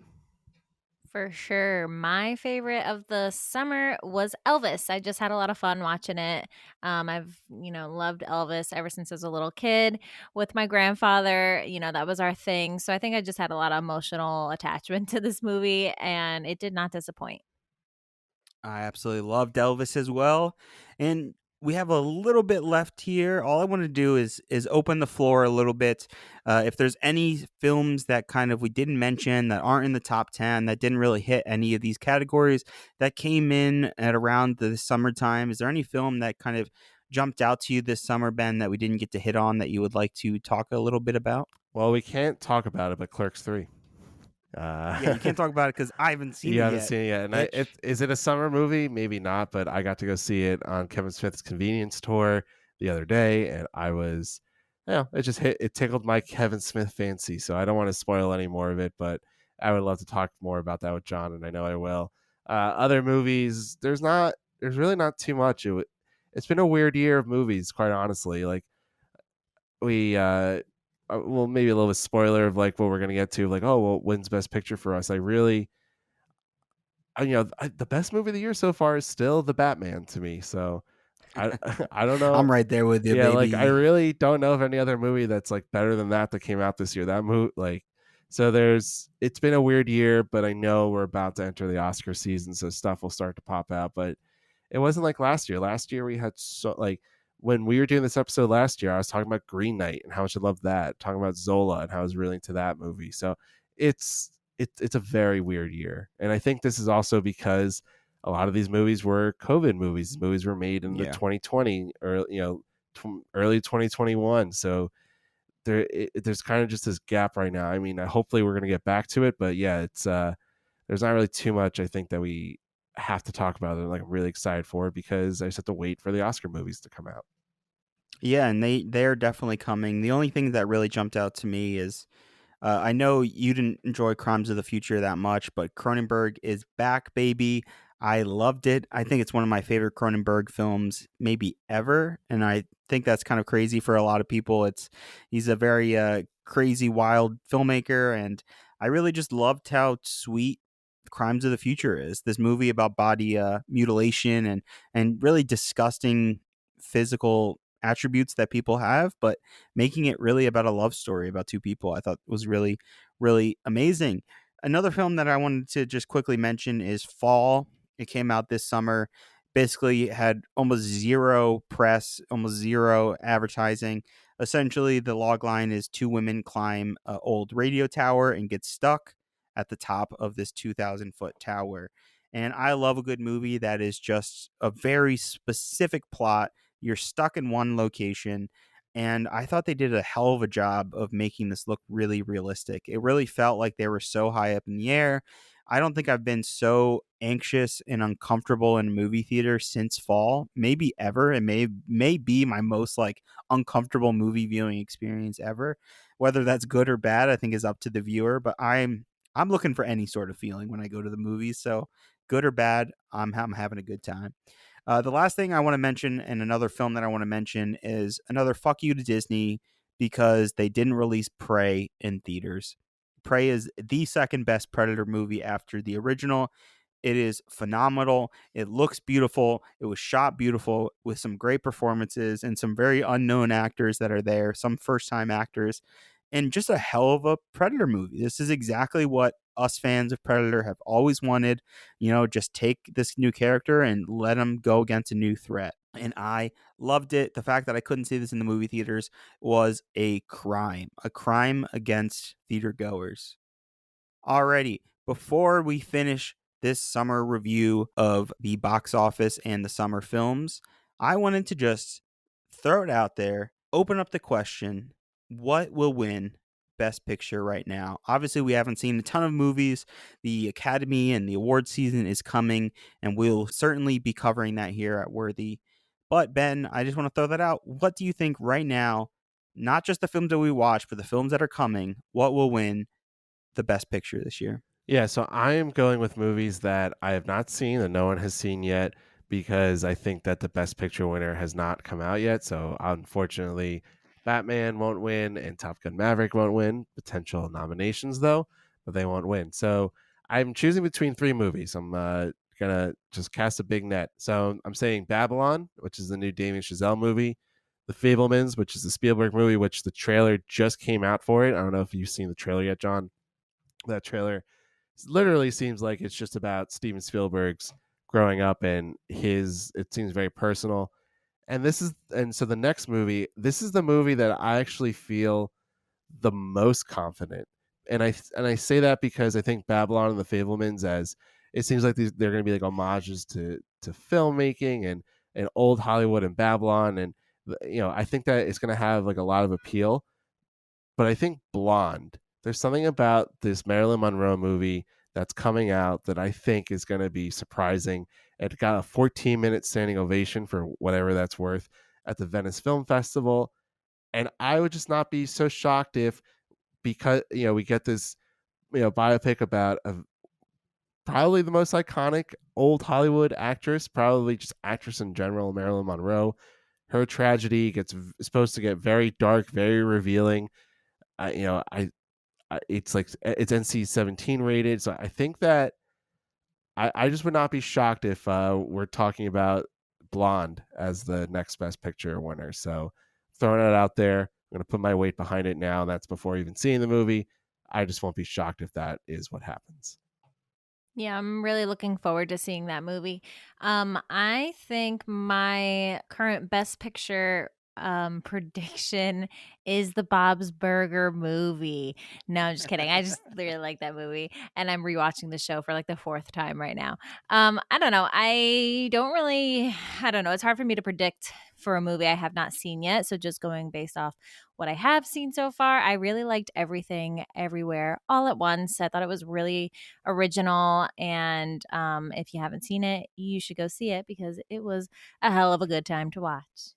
For sure. My favorite of the summer was Elvis. I just had a lot of fun watching it. I've, loved Elvis ever since I was a little kid with my grandfather. That was our thing. So I think I just had a lot of emotional attachment to this movie, and it did not disappoint. I absolutely loved Elvis as well. And we have a little bit left here. All I want to do is open the floor a little bit. If there's any films that kind of we didn't mention that aren't in the top 10, that didn't really hit any of these categories, that came in at around the summertime, is there any film that kind of jumped out to you this summer, Ben, that we didn't get to hit on that you would like to talk a little bit about? Well, we can't talk about it, but Clerks 3. Yeah, you can't talk about it because I haven't seen it yet. You haven't seen it yet. And is it a summer movie? Maybe not, but I got to go see it on Kevin Smith's Convenience Tour the other day, and I was, it tickled my Kevin Smith fancy. So I don't want to spoil any more of it, but I would love to talk more about that with John, and I know I will. Other movies, there's really not too much. It's been a weird year of movies, quite honestly. Like we, well, maybe a little bit spoiler of like what we're gonna get to, like, oh, well, wins Best Picture for us. The best movie of the year so far is still The Batman to me. So I I don't know. I'm right there with you, Yeah, like I baby. really don't know of any other movie that's like better than that came out this year. That movie, like, so it's been a weird year, but I know we're about to enter the Oscar season, so stuff will start to pop out. But it wasn't like last year. Last year we had so like when we were doing this episode last year, I was talking about Green Knight and how much I love that, talking about Zola and how I was really into that movie. So it's a very weird year, and I think this is also because a lot of these movies were COVID movies. Movies were made in the Yeah. 2020 or early 2021. So there's kind of just this gap right now. I mean, hopefully we're gonna get back to it, but yeah, it's there's not really too much I think that we have to talk about that I'm really excited for, because I just have to wait for the Oscar movies to come out. Yeah, and they're definitely coming. The only thing that really jumped out to me is I know you didn't enjoy Crimes of the Future that much, but Cronenberg is back, baby. I loved it. I think it's one of my favorite Cronenberg films, maybe ever, and I think that's kind of crazy for a lot of people. He's a very crazy, wild filmmaker, and I really just loved how sweet Crimes of the Future is. This movie about body mutilation and really disgusting physical attributes that people have, but making it really about a love story about two people, I thought was really, really amazing. Another film that I wanted to just quickly mention is Fall. It came out this summer. Basically had almost zero press, almost zero advertising. Essentially, the log line is two women climb an old radio tower and get stuck at the top of this 2,000-foot tower. And I love a good movie that is just a very specific plot. You're stuck in one location, and I thought they did a hell of a job of making this look really realistic. It really felt like they were so high up in the air. I don't think I've been so anxious and uncomfortable in a movie theater since Fall, maybe ever. It may be my most like uncomfortable movie viewing experience ever. Whether that's good or bad, I think is up to the viewer, but I'm looking for any sort of feeling when I go to the movies. So good or bad, I'm having a good time. The last thing I want to mention, and another film that I want to mention, is another fuck you to Disney because they didn't release Prey in theaters. Prey is the second best Predator movie after the original. It is phenomenal. It looks beautiful. It was shot beautiful with some great performances and some very unknown actors that are there, some first time actors, and just a hell of a Predator movie. This is exactly what us fans of Predator have always wanted. Just take this new character and let him go against a new threat. And I loved it. The fact that I couldn't see this in the movie theaters was a crime against theater goers. Alrighty, before we finish this summer review of the box office and the summer films, I wanted to just throw it out there, open up the question, what will win Best Picture right now? Obviously, we haven't seen a ton of movies. The Academy and the award season is coming, and we'll certainly be covering that here at Worthy. But Ben, I just want to throw that out. What do you think right now, not just the films that we watch, but the films that are coming, what will win the Best Picture this year? Yeah, so I am going with movies that I have not seen, that no one has seen yet, because I think that the Best Picture winner has not come out yet. So unfortunately, Batman won't win and Top Gun Maverick won't win. Potential nominations though, but they won't win. So I'm choosing between three movies. I'm gonna just cast a big net. So I'm saying Babylon, which is the new Damien Chazelle movie, The Fablemans, which is the Spielberg movie, which the trailer just came out for it. I don't know if you've seen the trailer yet, John. That trailer literally seems like it's just about Steven Spielberg's growing up, and it seems very personal. And so the next movie, this is the movie that I actually feel the most confident. And I say that because I think Babylon and The Fablemans, as it seems like they're going to be like homages to filmmaking and old Hollywood and Babylon, and I think that it's going to have like a lot of appeal. But I think Blonde, there's something about this Marilyn Monroe movie that's coming out that I think is going to be surprising. It got a 14-minute standing ovation, for whatever that's worth, at the Venice Film Festival. And I would just not be so shocked if, because we get this biopic about probably the most iconic old Hollywood actress, probably just actress in general, Marilyn Monroe. Her tragedy is supposed to get very dark, very revealing. It's NC-17 rated, so I think that I just would not be shocked if we're talking about Blonde as the next Best Picture winner. So throwing it out there, I'm going to put my weight behind it now. That's before even seeing the movie. I just won't be shocked if that is what happens. Yeah, I'm really looking forward to seeing that movie. I think my current Best Picture prediction is the Bob's Burger movie. No, I'm just kidding. I just really like that movie, and I'm rewatching the show for like the fourth time right now. I don't know. I don't know. It's hard for me to predict for a movie I have not seen yet. So just going based off what I have seen so far, I really liked Everything Everywhere All at Once. I thought it was really original, and if you haven't seen it, you should go see it because it was a hell of a good time to watch.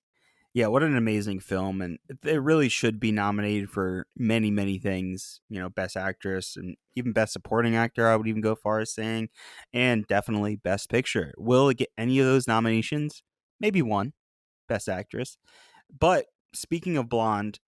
Yeah, what an amazing film, and it really should be nominated for many, many things. Best Actress and even Best Supporting Actor. I would even go far as saying, and definitely Best Picture. Will it get any of those nominations? Maybe one, Best Actress. But speaking of Blonde,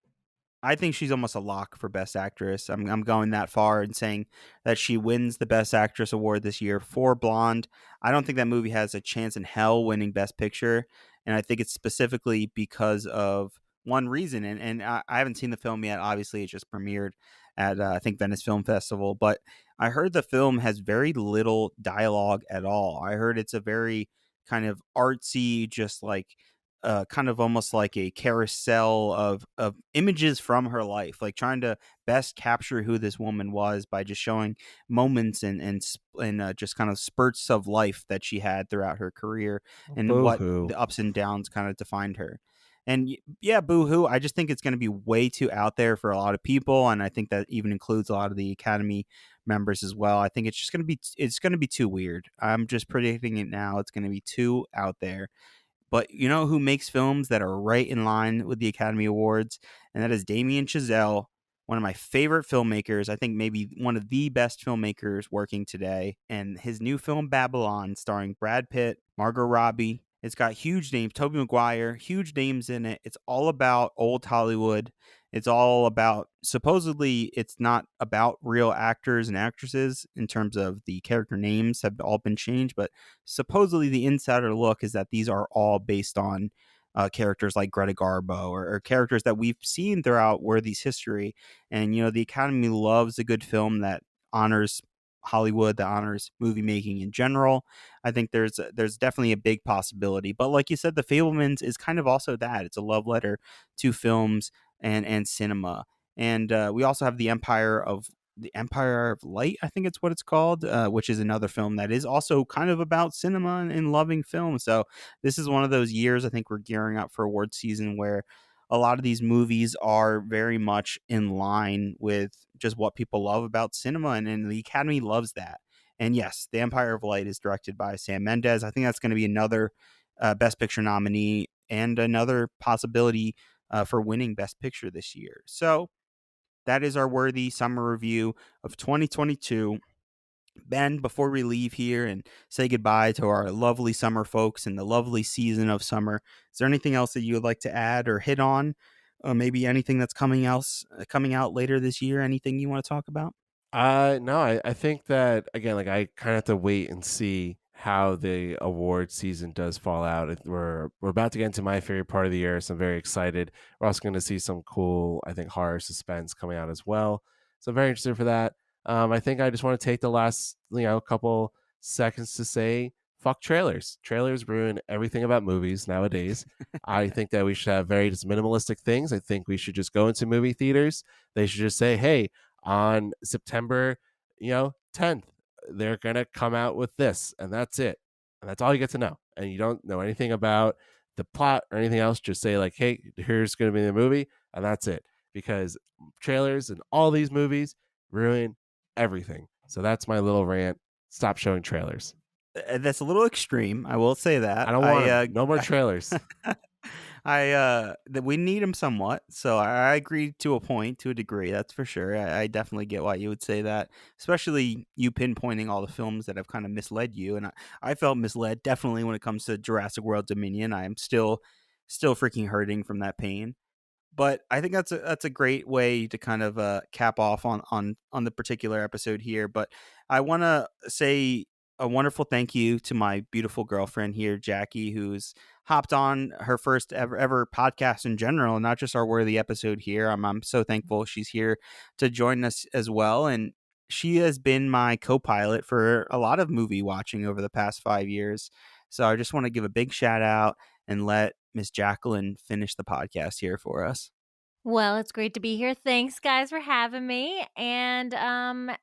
I think she's almost a lock for Best Actress. I'm going that far and saying that she wins the Best Actress award this year for Blonde. I don't think that movie has a chance in hell winning Best Picture, and I think it's specifically because of one reason. And I haven't seen the film yet. Obviously, it just premiered at I think Venice Film Festival, but I heard the film has very little dialogue at all. I heard it's a very kind of artsy, just like kind of almost like a carousel of images from her life, like trying to best capture who this woman was by just showing moments and just kind of spurts of life that she had throughout her career and what Boo-hoo. the ups and downs kind of defined her. And yeah, boo-hoo. I just think it's going to be way too out there for a lot of people, and I think that even includes a lot of the Academy members as well. I think it's going to be too weird. I'm just predicting it now. It's going to be too out there. But you know who makes films that are right in line with the Academy Awards? And that is Damien Chazelle, one of my favorite filmmakers. I think maybe one of the best filmmakers working today. And his new film, Babylon, starring Brad Pitt, Margot Robbie. It's got huge names, Tobey Maguire, huge names in it. It's all about old Hollywood. It's all about, supposedly, it's not about real actors and actresses in terms of the character names have all been changed, but supposedly the insider look is that these are all based on characters like Greta Garbo or characters that we've seen throughout Worthy's history. And, the Academy loves a good film that honors Hollywood, that honors movie making in general. I think there's definitely a big possibility. But like you said, The Fabelmans is kind of also that. It's a love letter to films and cinema. And we also have the Empire of Light, I think it's what it's called, which is another film that is also kind of about cinema and loving film. So this is one of those years, I think we're gearing up for award season, where a lot of these movies are very much in line with just what people love about cinema, and the Academy loves that. And yes, The Empire of Light is directed by Sam Mendes. I think that's going to be another Best Picture nominee and another possibility for winning Best Picture this year. So that is our worthy summer review of 2022. Ben, before we leave here and say goodbye to our lovely summer folks and the lovely season of summer, is there anything else that you would like to add or hit on? Maybe anything that's coming out later this year? Anything you want to talk about? No, I think that again, like I kind of have to wait and see how the award season does fall out. We're about to get into my favorite part of the year, so I'm very excited. We're also going to see some cool, I think, horror suspense coming out as well. So I'm very interested for that. I think I just want to take the last, couple seconds to say, fuck trailers. Trailers ruin everything about movies nowadays. I think that we should have very just minimalistic things. I think we should just go into movie theaters. They should just say, hey, on September, 10th, they're going to come out with this, and that's it. And that's all you get to know. And you don't know anything about the plot or anything else. Just say like, hey, here's going to be the movie, and that's it. Because trailers and all these movies ruin everything. So that's my little rant. Stop showing trailers. That's a little extreme. I will say that. I don't want no more trailers. That we need them somewhat. So I agree to a point, to a degree. That's for sure. I definitely get why you would say that, especially you pinpointing all the films that have kind of misled you. And I felt misled definitely when it comes to Jurassic World Dominion. I am still freaking hurting from that pain. But I think that's a great way to kind of cap off on the particular episode here. But I want to say a wonderful thank you to my beautiful girlfriend here, Jackie, who's hopped on her first ever podcast in general, not just our worthy episode here. I'm so thankful she's here to join us as well. And she has been my co-pilot for a lot of movie watching over the past 5 years. So I just want to give a big shout out and let Miss Jacqueline finish the podcast here for us. Well, it's great to be here. Thanks, guys, for having me. And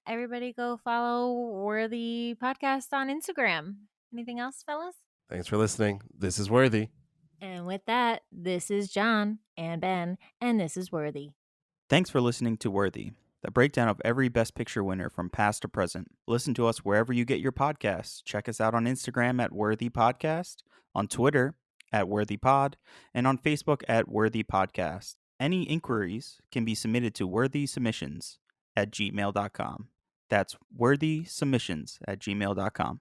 everybody go follow Worthy Podcast on Instagram. Anything else, fellas? Thanks for listening. This is Worthy. And with that, this is John and Ben, and this is Worthy. Thanks for listening to Worthy, the breakdown of every Best Picture winner from past to present. Listen to us wherever you get your podcasts. Check us out on Instagram at Worthy Podcast, on Twitter at Worthy Pod, and on Facebook at Worthy Podcast. Any inquiries can be submitted to worthysubmissions@gmail.com. That's worthysubmissions@gmail.com.